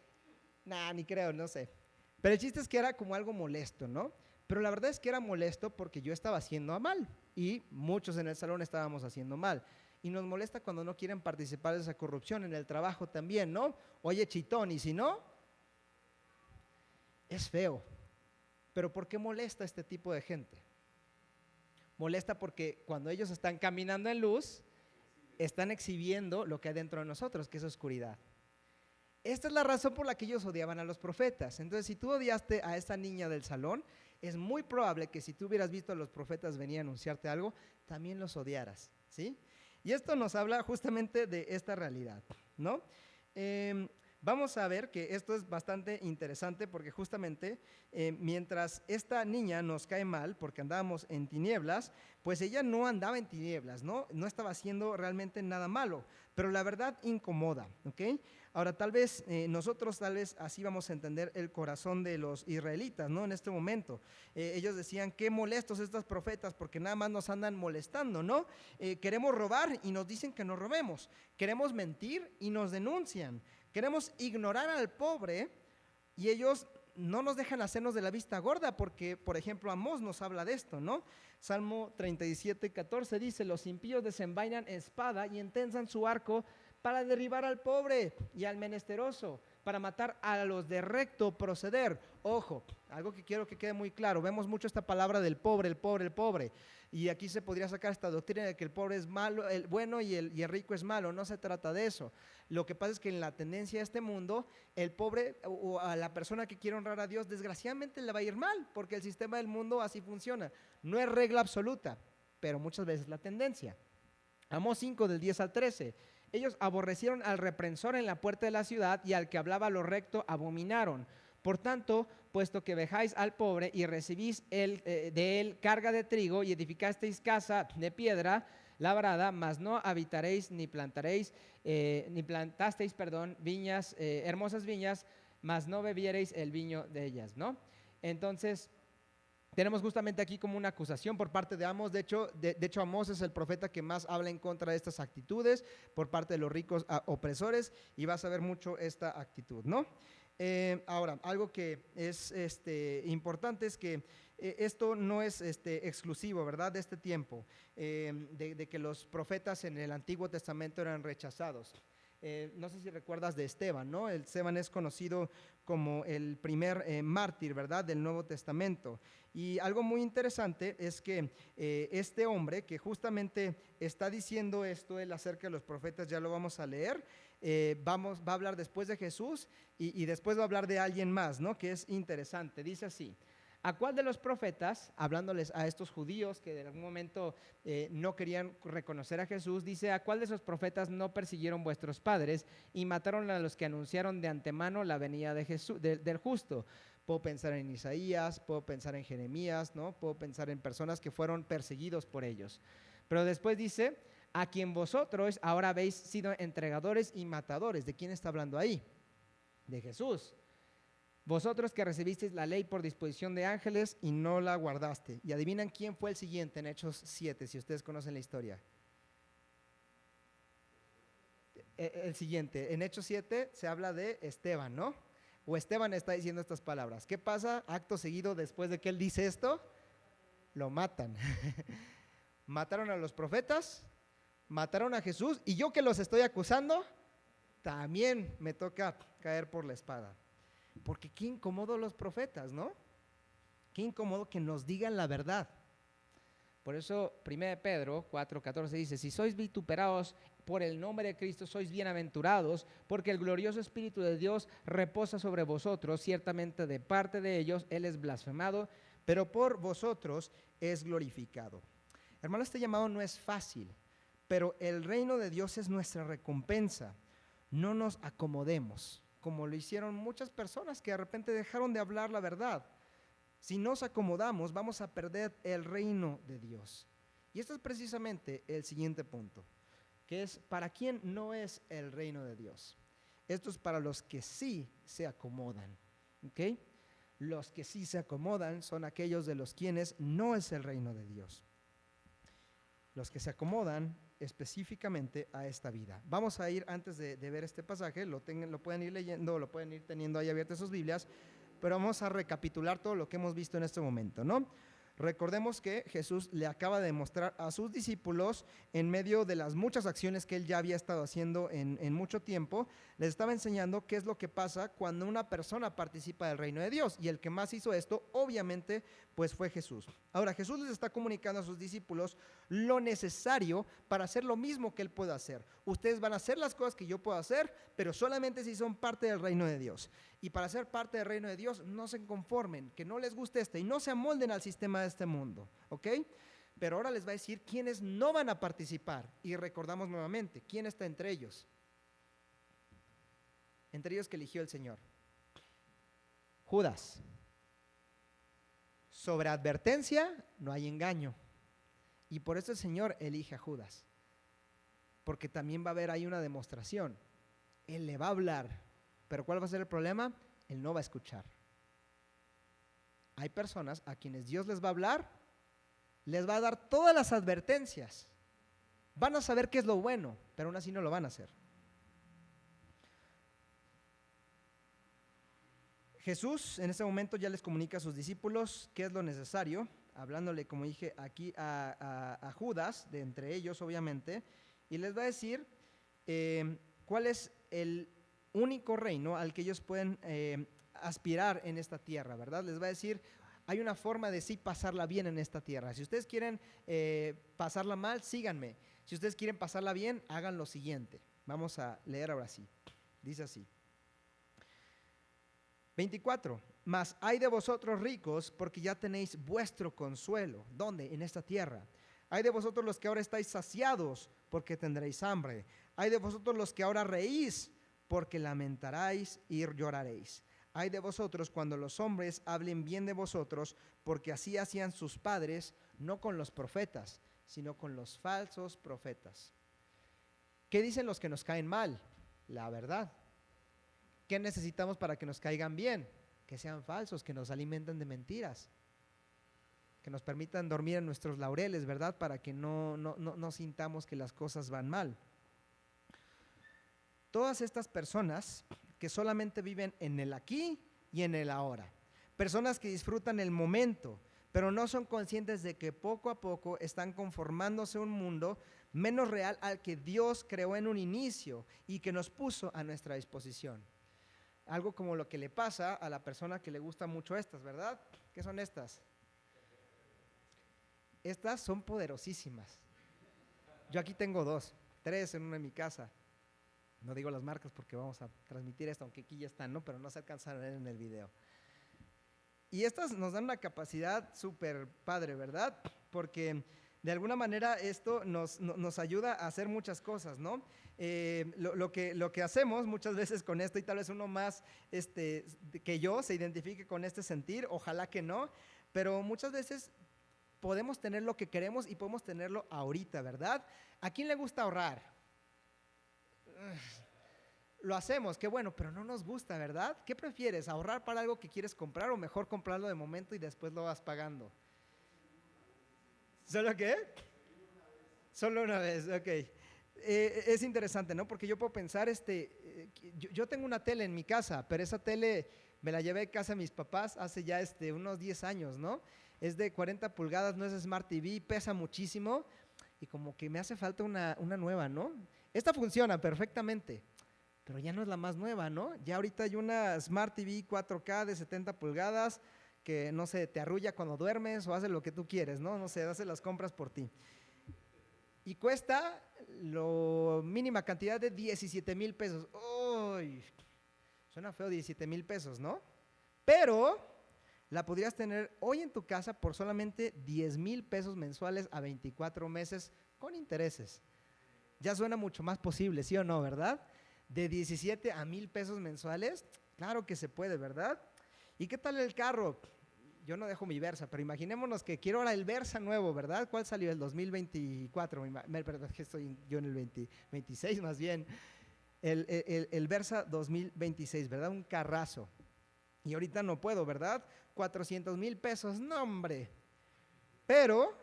Nah, ni creo, no sé. Pero el chiste es que era como algo molesto, ¿no? Pero la verdad es que era molesto porque yo estaba haciendo mal y muchos en el salón estábamos haciendo mal. Y nos molesta cuando no quieren participar de esa corrupción en el trabajo también, ¿no? Oye, chitón, y si no, es feo. Pero ¿por qué molesta este tipo de gente? Molesta porque cuando ellos están caminando en luz, están exhibiendo lo que hay dentro de nosotros, que es oscuridad. Esta es la razón por la que ellos odiaban a los profetas. Entonces, si tú odiaste a esta niña del salón, es muy probable que si tú hubieras visto a los profetas venir a anunciarte algo, también los odiaras, ¿sí? Y esto nos habla justamente de esta realidad, ¿no? Vamos a ver que esto es bastante interesante porque justamente mientras esta niña nos cae mal porque andábamos en tinieblas, pues ella no andaba en tinieblas, ¿no? No estaba haciendo realmente nada malo, pero la verdad incomoda, ¿ok? Ahora, tal vez nosotros, tal vez así vamos a entender el corazón de los israelitas, ¿no? En este momento, ellos decían, qué molestos estos profetas, porque nada más nos andan molestando, ¿no? Queremos robar y nos dicen que no robemos, queremos mentir y nos denuncian, queremos ignorar al pobre y ellos no nos dejan hacernos de la vista gorda, porque, por ejemplo, Amós nos habla de esto, ¿no? Salmo 37:14 dice, los impíos desenvainan espada y entensan su arco para derribar al pobre y al menesteroso, para matar a los de recto proceder. Ojo, algo que quiero que quede muy claro, vemos mucho esta palabra del pobre, el pobre, el pobre, y aquí se podría sacar esta doctrina de que el pobre es malo, el bueno y el rico es malo. No se trata de eso. Lo que pasa es que en la tendencia de este mundo, el pobre o a la persona que quiere honrar a Dios, desgraciadamente le va a ir mal, porque el sistema del mundo así funciona. No es regla absoluta, pero muchas veces la tendencia. Amós 5 del 10 al 13. Ellos aborrecieron al reprensor en la puerta de la ciudad y al que hablaba lo recto abominaron. Por tanto, puesto que vejáis al pobre y recibís de él carga de trigo y edificasteis casa de piedra labrada, mas no habitaréis ni plantasteis, viñas, hermosas viñas, mas no bebiereis el vino de ellas, ¿no? Entonces, tenemos justamente aquí como una acusación por parte de Amós. De hecho, Amós es el profeta que más habla en contra de estas actitudes por parte de los ricos opresores, y vas a ver mucho esta actitud, ¿no? Ahora, algo que es importante es que esto no es exclusivo, ¿verdad?, de este tiempo, de que los profetas en el Antiguo Testamento eran rechazados. No sé si recuerdas de Esteban, ¿no? Esteban es conocido como el primer mártir, ¿verdad?, del Nuevo Testamento. Y algo muy interesante es que este hombre que justamente está diciendo esto él acerca de los profetas, ya lo vamos a leer, va a hablar después de Jesús y después va a hablar de alguien más, ¿no?, que es interesante. Dice así: ¿a cuál de los profetas, hablándoles a estos judíos que en algún momento no querían reconocer a Jesús, dice, ¿a cuál de esos profetas no persiguieron vuestros padres y mataron a los que anunciaron de antemano la venida de Jesús, del justo? Puedo pensar en Isaías, puedo pensar en Jeremías, ¿no? Puedo pensar en personas que fueron perseguidos por ellos. Pero después dice, a quien vosotros ahora habéis sido entregadores y matadores. ¿De quién está hablando ahí? De Jesús. Vosotros que recibisteis la ley por disposición de ángeles y no la guardaste. Y adivinan quién fue el siguiente en Hechos 7, si ustedes conocen la historia. El siguiente, en Hechos 7 se habla de Esteban, ¿no? O Esteban está diciendo estas palabras. ¿Qué pasa acto seguido después de que él dice esto? Lo matan. Mataron a los profetas, mataron a Jesús, y yo que los estoy acusando, también me toca caer por la espada. Porque qué incómodo los profetas, ¿no? Qué incómodo que nos digan la verdad. Por eso 1 Pedro 4:14 dice: si sois vituperados por el nombre de Cristo, sois bienaventurados, porque el glorioso Espíritu de Dios reposa sobre vosotros. Ciertamente de parte de ellos Él es blasfemado, pero por vosotros es glorificado. Hermano, este llamado no es fácil, pero el reino de Dios es nuestra recompensa. No nos acomodemos, como lo hicieron muchas personas que de repente dejaron de hablar la verdad. Si nos acomodamos, vamos a perder el reino de Dios. Y esto es precisamente el siguiente punto, que es: ¿para quién no es el reino de Dios? Esto es para los que sí se acomodan, ¿ok? Los que sí se acomodan son aquellos de los quienes no es el reino de Dios. Los que se acomodan específicamente a esta vida. Vamos a ir, antes de ver este pasaje, lo pueden ir leyendo, lo pueden ir teniendo ahí abiertas sus Biblias, pero vamos a recapitular todo lo que hemos visto en este momento, ¿no? Recordemos que Jesús le acaba de mostrar a sus discípulos, en medio de las muchas acciones que él ya había estado haciendo en mucho tiempo, les estaba enseñando qué es lo que pasa cuando una persona participa del reino de Dios, y el que más hizo esto, obviamente, pues fue Jesús. Ahora, Jesús les está comunicando a sus discípulos lo necesario para hacer lo mismo que él puede hacer. Ustedes van a hacer las cosas que yo puedo hacer, pero solamente si son parte del reino de Dios. Y para ser parte del reino de Dios, no se conformen, que no les guste y no se amolden al sistema de este mundo, ¿ok? Pero ahora les va a decir quiénes no van a participar. Y recordamos nuevamente, ¿quién está entre ellos? Entre ellos que eligió el Señor. Judas. Sobre advertencia no hay engaño. Y por eso el Señor elige a Judas. Porque también va a haber ahí una demostración. Él le va a hablar. Pero ¿cuál va a ser el problema? Él no va a escuchar. Hay personas a quienes Dios les va a hablar, les va a dar todas las advertencias. Van a saber qué es lo bueno, pero aún así no lo van a hacer. Jesús en ese momento ya les comunica a sus discípulos qué es lo necesario, hablándole, como dije aquí, a Judas, de entre ellos obviamente, y les va a decir cuál es el único reino al que ellos pueden aspirar en esta tierra, ¿verdad? Les va a decir: hay una forma de sí pasarla bien en esta tierra. Si ustedes quieren pasarla mal, síganme. Si ustedes quieren pasarla bien, hagan lo siguiente. Vamos a leer ahora sí. Dice así. 24. Mas hay de vosotros ricos, porque ya tenéis vuestro consuelo. ¿Dónde? En esta tierra. Hay de vosotros los que ahora estáis saciados, porque tendréis hambre. Hay de vosotros los que ahora reís, porque lamentaréis y lloraréis. Hay de vosotros cuando los hombres hablen bien de vosotros, porque así hacían sus padres, no con los profetas, sino con los falsos profetas. ¿Qué dicen los que nos caen mal? La verdad. ¿Qué necesitamos para que nos caigan bien? Que sean falsos, que nos alimenten de mentiras, que nos permitan dormir en nuestros laureles, ¿verdad? Para que no sintamos que las cosas van mal. Todas estas personas que solamente viven en el aquí y en el ahora, personas que disfrutan el momento, pero no son conscientes de que poco a poco están conformándose un mundo menos real al que Dios creó en un inicio y que nos puso a nuestra disposición. Algo como lo que le pasa a la persona que le gusta mucho estas, ¿verdad? ¿Qué son estas? Estas son poderosísimas. Yo aquí tengo 2, 3 en una en mi casa. No digo las marcas porque vamos a transmitir esto, aunque aquí ya están, ¿no? Pero no se alcanzan a ver en el video. Y estas nos dan una capacidad súper padre, ¿verdad? Porque de alguna manera esto nos ayuda a hacer muchas cosas, ¿no? Lo que hacemos muchas veces con esto, y tal vez uno más que yo se identifique con este sentir, ojalá que no, pero muchas veces podemos tener lo que queremos y podemos tenerlo ahorita, ¿verdad? ¿A quién le gusta ahorrar? lo hacemos, qué bueno, pero no nos gusta, ¿verdad? ¿Qué prefieres? ¿Ahorrar para algo que quieres comprar o mejor comprarlo de momento y después lo vas pagando? ¿Solo qué? Solo una vez, ok. Es interesante, ¿no? Porque yo puedo pensar, yo tengo una tele en mi casa, pero esa tele me la llevé a casa de mis papás hace ya unos 10 años, ¿no? Es de 40 pulgadas, no es Smart TV, pesa muchísimo y como que me hace falta una nueva, ¿no? Esta funciona perfectamente, pero ya no es la más nueva, ¿no? Ya ahorita hay una Smart TV 4K de 70 pulgadas que, no sé, te arrulla cuando duermes o hace lo que tú quieres, ¿no? No sé, hace las compras por ti. Y cuesta la mínima cantidad de 17,000 pesos. ¡Uy! Suena feo 17,000 pesos, ¿no? Pero la podrías tener hoy en tu casa por solamente 10,000 pesos mensuales a 24 meses con intereses. Ya suena mucho más posible, ¿sí o no, verdad? De 17 a 1,000 pesos mensuales, claro que se puede, ¿verdad? ¿Y qué tal el carro? Yo no dejo mi Versa, pero imaginémonos que quiero ahora el Versa nuevo, ¿verdad? ¿Cuál salió? El 2024, perdón, que estoy yo en el 2026 más bien. El Versa 2026, ¿verdad? Un carrazo. Y ahorita no puedo, ¿verdad? 400,000 pesos, no hombre. Pero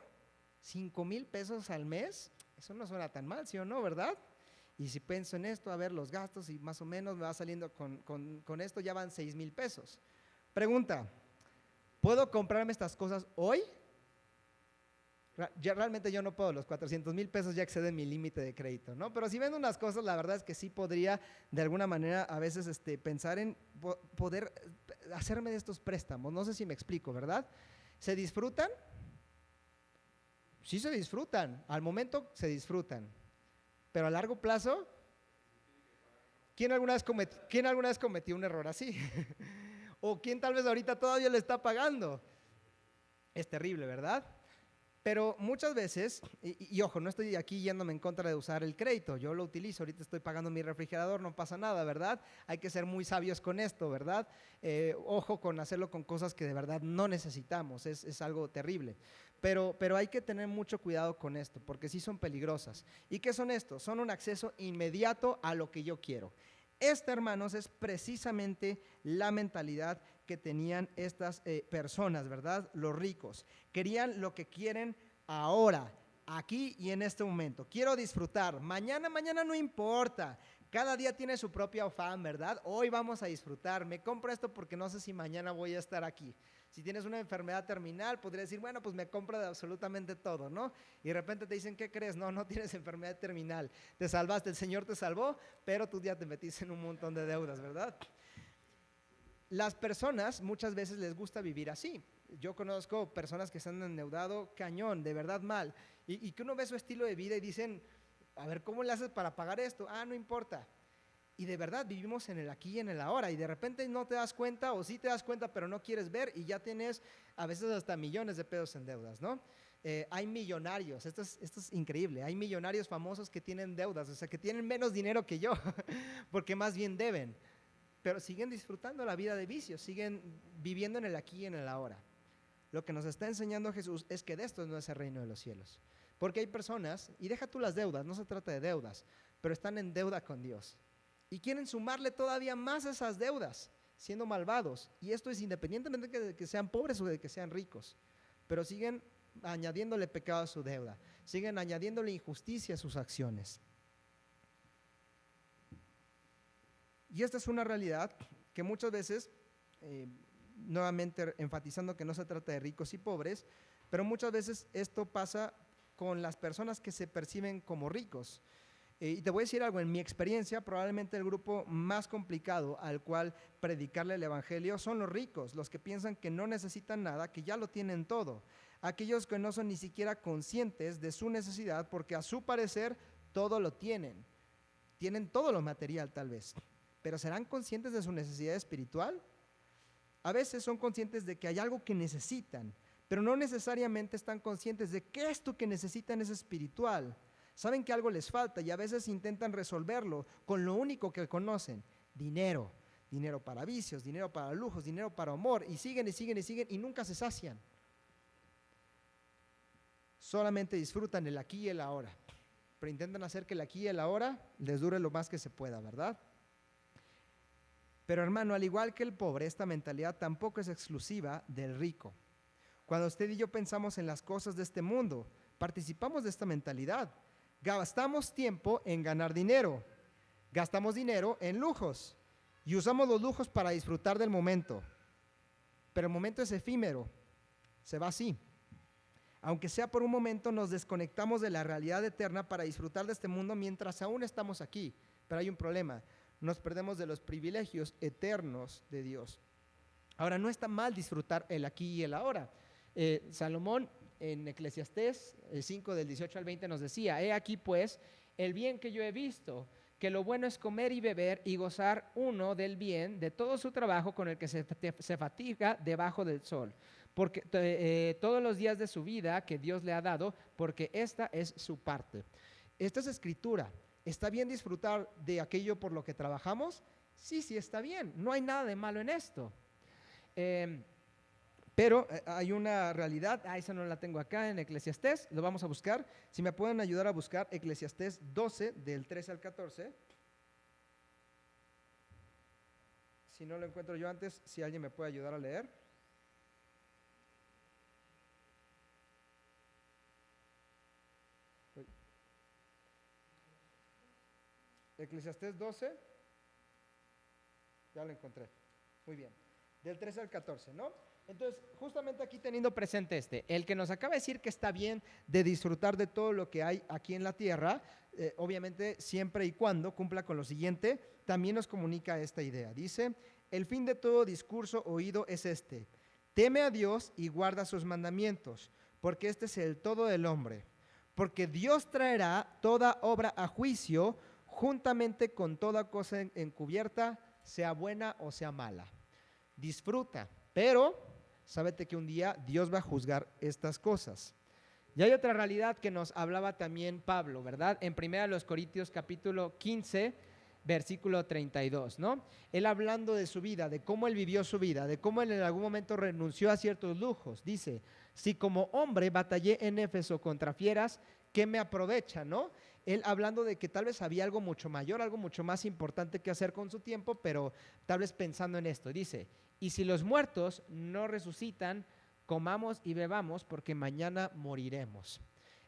5,000 pesos al mes, eso no suena tan mal, ¿sí o no, verdad? Y si pienso en esto, a ver los gastos y más o menos me va saliendo con esto, ya van 6,000 pesos. Pregunta, ¿puedo comprarme estas cosas hoy? Realmente yo no puedo, los 400,000 pesos ya exceden mi límite de crédito, ¿no? Pero si vendo unas cosas, la verdad es que sí podría de alguna manera a veces pensar en poder hacerme de estos préstamos. No sé si me explico, ¿verdad? ¿Se disfrutan? Sí se disfrutan, al momento se disfrutan, pero a largo plazo, ¿quién alguna vez cometió un error así? ¿O quién tal vez ahorita todavía le está pagando? Es terrible, ¿verdad? Pero muchas veces, y ojo, no estoy aquí yéndome en contra de usar el crédito, yo lo utilizo, ahorita estoy pagando mi refrigerador, no pasa nada, ¿verdad? Hay que ser muy sabios con esto, ¿verdad? Ojo con hacerlo con cosas que de verdad no necesitamos, es algo terrible. Pero hay que tener mucho cuidado con esto, porque sí son peligrosas. ¿Y qué son estos? Son un acceso inmediato a lo que yo quiero. Esta, hermanos, es precisamente la mentalidad que tenían estas personas, ¿verdad? Los ricos. Querían lo que quieren ahora, aquí y en este momento. Quiero disfrutar. Mañana no importa. Cada día tiene su propio afán, ¿verdad? Hoy vamos a disfrutar. Me compro esto porque no sé si mañana voy a estar aquí. Si tienes una enfermedad terminal, podrías decir, bueno, pues me compro de absolutamente todo, ¿no? Y de repente te dicen, ¿qué crees? No tienes enfermedad terminal. Te salvaste, el Señor te salvó, pero tú ya te metiste en un montón de deudas, ¿verdad? Las personas muchas veces les gusta vivir así. Yo conozco personas que se han endeudado cañón, de verdad mal, y que uno ve su estilo de vida y dicen, a ver, ¿cómo le haces para pagar esto? No importa. Y de verdad vivimos en el aquí y en el ahora y de repente no te das cuenta o sí te das cuenta pero no quieres ver y ya tienes a veces hasta millones de pesos en deudas, ¿no? Hay millonarios, esto es increíble, hay millonarios famosos que tienen deudas, o sea que tienen menos dinero que yo porque más bien deben, pero siguen disfrutando la vida de vicios, siguen viviendo en el aquí y en el ahora. Lo que nos está enseñando Jesús es que de esto no es el reino de los cielos, porque hay personas, y deja tú las deudas, no se trata de deudas, pero están en deuda con Dios. Y quieren sumarle todavía más a esas deudas, siendo malvados. Y esto es independientemente de que sean pobres o de que sean ricos. Pero siguen añadiéndole pecado a su deuda. Siguen añadiéndole injusticia a sus acciones. Y esta es una realidad que muchas veces, nuevamente enfatizando que no se trata de ricos y pobres, pero muchas veces esto pasa con las personas que se perciben como ricos. Y te voy a decir algo, en mi experiencia, probablemente el grupo más complicado al cual predicarle el evangelio son los ricos, los que piensan que no necesitan nada, que ya lo tienen todo. Aquellos que no son ni siquiera conscientes de su necesidad porque a su parecer todo lo tienen. Tienen todo lo material tal vez, pero ¿serán conscientes de su necesidad espiritual? A veces son conscientes de que hay algo que necesitan, pero no necesariamente están conscientes de que esto que necesitan es espiritual. Saben que algo les falta y a veces intentan resolverlo con lo único que conocen, dinero. Dinero para vicios, dinero para lujos, dinero para amor, y siguen y siguen y siguen y nunca se sacian. Solamente disfrutan el aquí y el ahora, pero intentan hacer que el aquí y el ahora les dure lo más que se pueda, ¿verdad? Pero hermano, al igual que el pobre, esta mentalidad tampoco es exclusiva del rico. Cuando usted y yo pensamos en las cosas de este mundo, participamos de esta mentalidad. Gastamos tiempo en ganar dinero, gastamos dinero en lujos y usamos los lujos para disfrutar del momento. Pero el momento es efímero, se va así. Aunque sea por un momento, nos desconectamos de la realidad eterna para disfrutar de este mundo mientras aún estamos aquí. Pero hay un problema, nos perdemos de los privilegios eternos de Dios. Ahora, no está mal disfrutar el aquí y el ahora. Salomón en Eclesiastés 5 del 18 al 20 nos decía: he aquí pues el bien que yo he visto, que lo bueno es comer y beber y gozar uno del bien de todo su trabajo con el que se fatiga debajo del sol, porque todos los días de su vida que Dios le ha dado, porque esta es su parte. Esta es escritura. ¿Está bien disfrutar de aquello por lo que trabajamos? Sí, sí está bien, no hay nada de malo en esto. Pero hay una realidad, esa no la tengo acá en Eclesiastés, lo vamos a buscar. Si me pueden ayudar a buscar Eclesiastés 12, del 13 al 14. Si no lo encuentro yo antes, si alguien me puede ayudar a leer. Eclesiastés 12, ya lo encontré. Muy bien, del 13 al 14, ¿no? Entonces, justamente aquí teniendo presente el que nos acaba de decir que está bien de disfrutar de todo lo que hay aquí en la tierra, obviamente siempre y cuando cumpla con lo siguiente, también nos comunica esta idea. Dice: el fin de todo discurso oído es este: teme a Dios y guarda sus mandamientos, porque este es el todo del hombre. Porque Dios traerá toda obra a juicio, juntamente con toda cosa encubierta, sea buena o sea mala. Disfruta, pero sábete que un día Dios va a juzgar estas cosas. Y hay otra realidad que nos hablaba también Pablo, ¿verdad? En 1 Corintios capítulo 15, versículo 32, ¿no? Él hablando de su vida, de cómo él vivió su vida, de cómo él en algún momento renunció a ciertos lujos. Dice: si como hombre batallé en Éfeso contra fieras, ¿qué me aprovecha, no? Él hablando de que tal vez había algo mucho mayor, algo mucho más importante que hacer con su tiempo, pero tal vez pensando en esto. Dice: y si los muertos no resucitan, comamos y bebamos, porque mañana moriremos.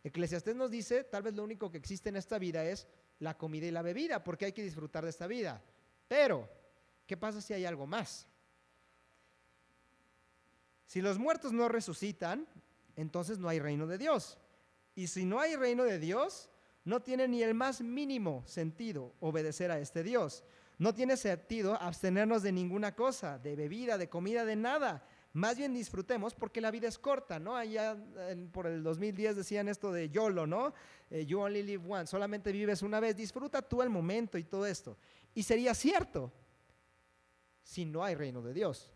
Eclesiastés nos dice: tal vez lo único que existe en esta vida es la comida y la bebida, porque hay que disfrutar de esta vida. Pero, ¿qué pasa si hay algo más? Si los muertos no resucitan, entonces no hay reino de Dios. Y si no hay reino de Dios, no tiene ni el más mínimo sentido obedecer a este Dios. No tiene sentido abstenernos de ninguna cosa, de bebida, de comida, de nada. Más bien disfrutemos, porque la vida es corta, ¿no? Allá por el 2010 decían esto de YOLO, ¿no? You only live once, solamente vives una vez, disfruta tú el momento y todo esto. Y sería cierto si no hay reino de Dios,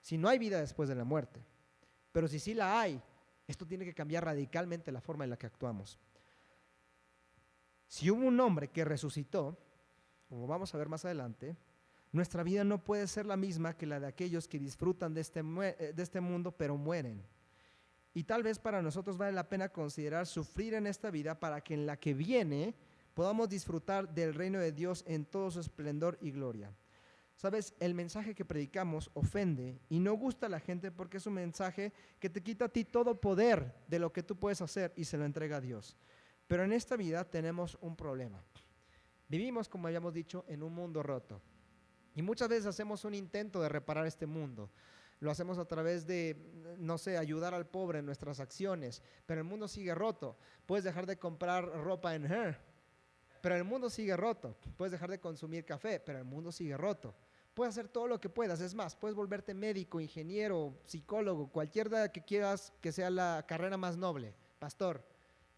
si no hay vida después de la muerte. Pero si sí la hay, esto tiene que cambiar radicalmente la forma en la que actuamos. Si hubo un hombre que resucitó, como vamos a ver más adelante, nuestra vida no puede ser la misma que la de aquellos que disfrutan de este mundo pero mueren. Y tal vez para nosotros vale la pena considerar sufrir en esta vida para que en la que viene podamos disfrutar del reino de Dios en todo su esplendor y gloria. Sabes, el mensaje que predicamos ofende y no gusta a la gente, porque es un mensaje que te quita a ti todo poder de lo que tú puedes hacer y se lo entrega a Dios. Pero en esta vida tenemos un problema. Vivimos, como habíamos dicho, en un mundo roto. Y muchas veces hacemos un intento de reparar este mundo. Lo hacemos a través de, no sé, ayudar al pobre en nuestras acciones. Pero el mundo sigue roto. Puedes dejar de comprar ropa en Her, pero el mundo sigue roto. Puedes dejar de consumir café, pero el mundo sigue roto. Puedes hacer todo lo que puedas. Es más, puedes volverte médico, ingeniero, psicólogo, cualquier que quieras que sea la carrera más noble, pastor.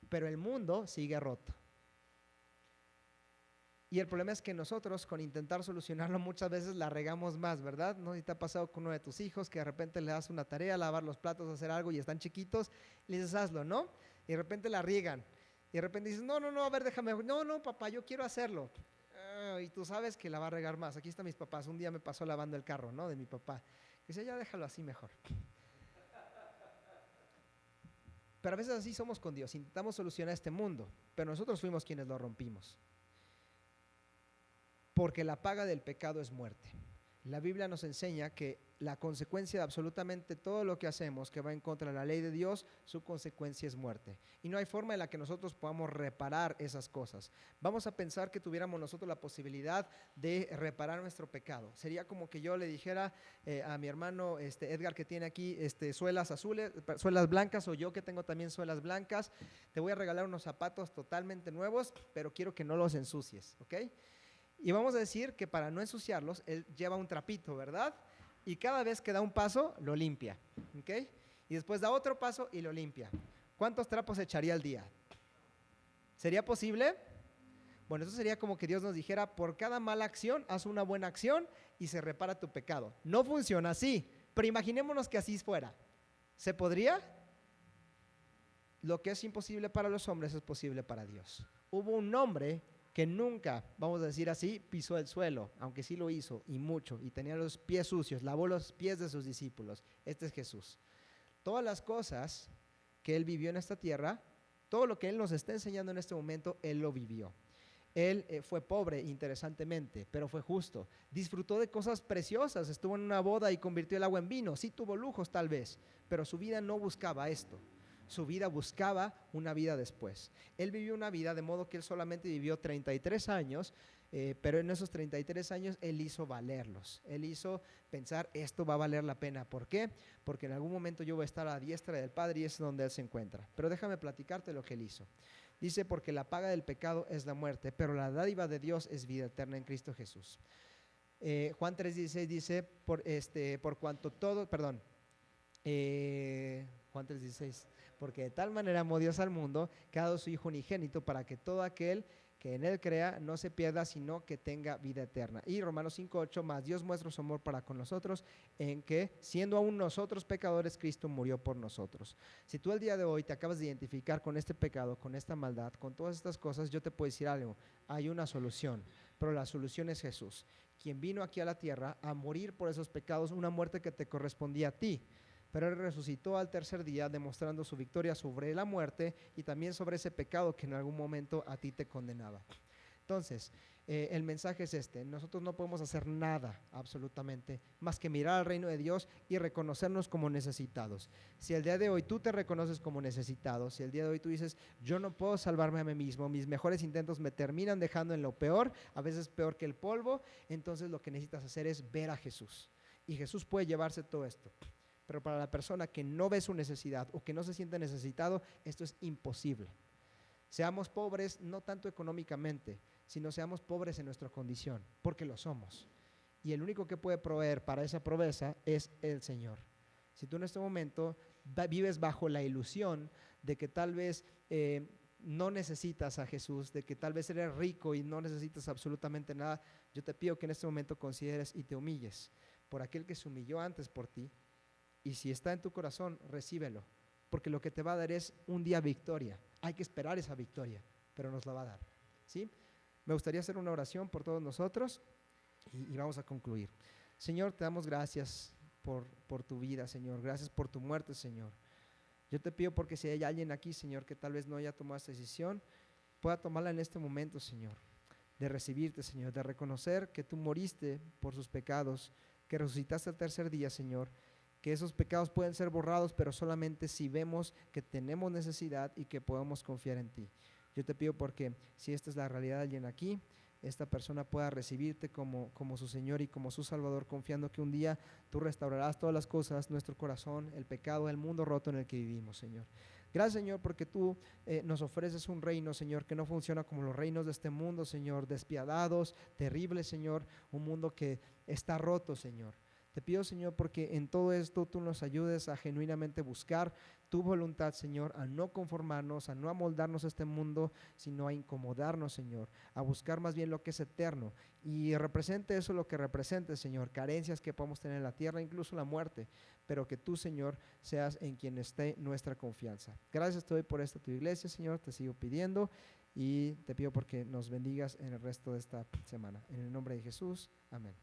Pero el mundo sigue roto. Y el problema es que nosotros, con intentar solucionarlo, muchas veces la regamos más, ¿verdad? ¿No? Si te ha pasado con uno de tus hijos que de repente le das una tarea, lavar los platos, hacer algo, y están chiquitos, le dices hazlo, ¿no? Y de repente la riegan. Y de repente dices, no, a ver, déjame. No, papá, yo quiero hacerlo. Y tú sabes que la va a regar más. Aquí están mis papás. Un día me pasó lavando el carro, ¿no? De mi papá. Y dice, ya déjalo así mejor. Pero a veces así somos con Dios. Intentamos solucionar este mundo, pero nosotros fuimos quienes lo rompimos. Porque la paga del pecado es muerte. La Biblia nos enseña que la consecuencia de absolutamente todo lo que hacemos que va en contra de la ley de Dios, su consecuencia es muerte. Y no hay forma en la que nosotros podamos reparar esas cosas. Vamos a pensar que tuviéramos nosotros la posibilidad de reparar nuestro pecado. Sería como que yo le dijera a mi hermano Edgar, que tiene aquí suelas azules, suelas blancas, o yo que tengo también suelas blancas, te voy a regalar unos zapatos totalmente nuevos, pero quiero que no los ensucies, ¿ok? Y vamos a decir que para no ensuciarlos, él lleva un trapito, ¿verdad? Y cada vez que da un paso, lo limpia, ¿ok? Y después da otro paso y lo limpia. ¿Cuántos trapos echaría al día? ¿Sería posible? Bueno, eso sería como que Dios nos dijera, por cada mala acción, haz una buena acción y se repara tu pecado. No funciona así, pero imaginémonos que así fuera. ¿Se podría? Lo que es imposible para los hombres es posible para Dios. Hubo un hombre que nunca, vamos a decir así, pisó el suelo, aunque sí lo hizo, y mucho, y tenía los pies sucios, lavó los pies de sus discípulos. Este es Jesús. Todas las cosas que Él vivió en esta tierra, todo lo que Él nos está enseñando en este momento, Él lo vivió. Él fue pobre, interesantemente, pero fue justo. Disfrutó de cosas preciosas, estuvo en una boda y convirtió el agua en vino. Sí tuvo lujos tal vez, pero su vida no buscaba esto. Su vida buscaba una vida después. Él vivió una vida de modo que él solamente vivió 33 años, pero en esos 33 años él hizo valerlos. Él hizo pensar, esto va a valer la pena. ¿Por qué? Porque en algún momento yo voy a estar a la diestra del Padre y es donde él se encuentra. Pero déjame platicarte lo que él hizo. Dice, porque la paga del pecado es la muerte, pero la dádiva de Dios es vida eterna en Cristo Jesús. Juan 3:16 dice, por cuanto todo, perdón, Juan 3:16, porque de tal manera amó Dios al mundo que ha dado su Hijo unigénito para que todo aquel que en Él crea no se pierda, sino que tenga vida eterna. Y Romanos 5:8, más Dios muestra su amor para con nosotros, en que siendo aún nosotros pecadores, Cristo murió por nosotros. Si tú el día de hoy te acabas de identificar con este pecado, con esta maldad, con todas estas cosas, yo te puedo decir algo, hay una solución, pero la solución es Jesús, quien vino aquí a la tierra a morir por esos pecados, una muerte que te correspondía a ti. Pero Él resucitó al tercer día, demostrando su victoria sobre la muerte y también sobre ese pecado que en algún momento a ti te condenaba. Entonces, el mensaje es este: nosotros no podemos hacer nada absolutamente más que mirar al reino de Dios y reconocernos como necesitados. Si el día de hoy tú te reconoces como necesitado, si el día de hoy tú dices, yo no puedo salvarme a mí mismo, mis mejores intentos me terminan dejando en lo peor, a veces peor que el polvo, entonces lo que necesitas hacer es ver a Jesús. Y Jesús puede llevarse todo esto. Pero para la persona que no ve su necesidad o que no se siente necesitado, esto es imposible. Seamos pobres no tanto económicamente, sino seamos pobres en nuestra condición, porque lo somos. Y el único que puede proveer para esa pobreza es el Señor. Si tú en este momento vives bajo la ilusión de que tal vez no necesitas a Jesús, de que tal vez eres rico y no necesitas absolutamente nada, yo te pido que en este momento consideres y te humilles por aquel que se humilló antes por ti. Y si está en tu corazón, recíbelo, porque lo que te va a dar es un día victoria. Hay que esperar esa victoria, pero nos la va a dar, ¿sí? Me gustaría hacer una oración por todos nosotros y vamos a concluir. Señor, te damos gracias por tu vida, Señor. Gracias por tu muerte, Señor. Yo te pido porque si hay alguien aquí, Señor, que tal vez no haya tomado esta decisión, pueda tomarla en este momento, Señor, de recibirte, Señor, de reconocer que tú moriste por sus pecados, que resucitaste al tercer día, Señor, que esos pecados pueden ser borrados, pero solamente si vemos que tenemos necesidad y que podamos confiar en ti. Yo te pido porque si esta es la realidad de alguien aquí, esta persona pueda recibirte como su Señor y como su Salvador, confiando que un día tú restaurarás todas las cosas, nuestro corazón, el pecado, el mundo roto en el que vivimos, Señor. Gracias, Señor, porque tú nos ofreces un reino, Señor, que no funciona como los reinos de este mundo, Señor, despiadados, terribles, Señor, un mundo que está roto, Señor. Te pido, Señor, porque en todo esto tú nos ayudes a genuinamente buscar tu voluntad, Señor, a no conformarnos, a no amoldarnos a este mundo, sino a incomodarnos, Señor, a buscar más bien lo que es eterno. Y represente eso lo que represente, Señor, carencias que podamos tener en la tierra, incluso la muerte, pero que tú, Señor, seas en quien esté nuestra confianza. Gracias te doy por esta tu iglesia, Señor, te sigo pidiendo y te pido porque nos bendigas en el resto de esta semana. En el nombre de Jesús, amén.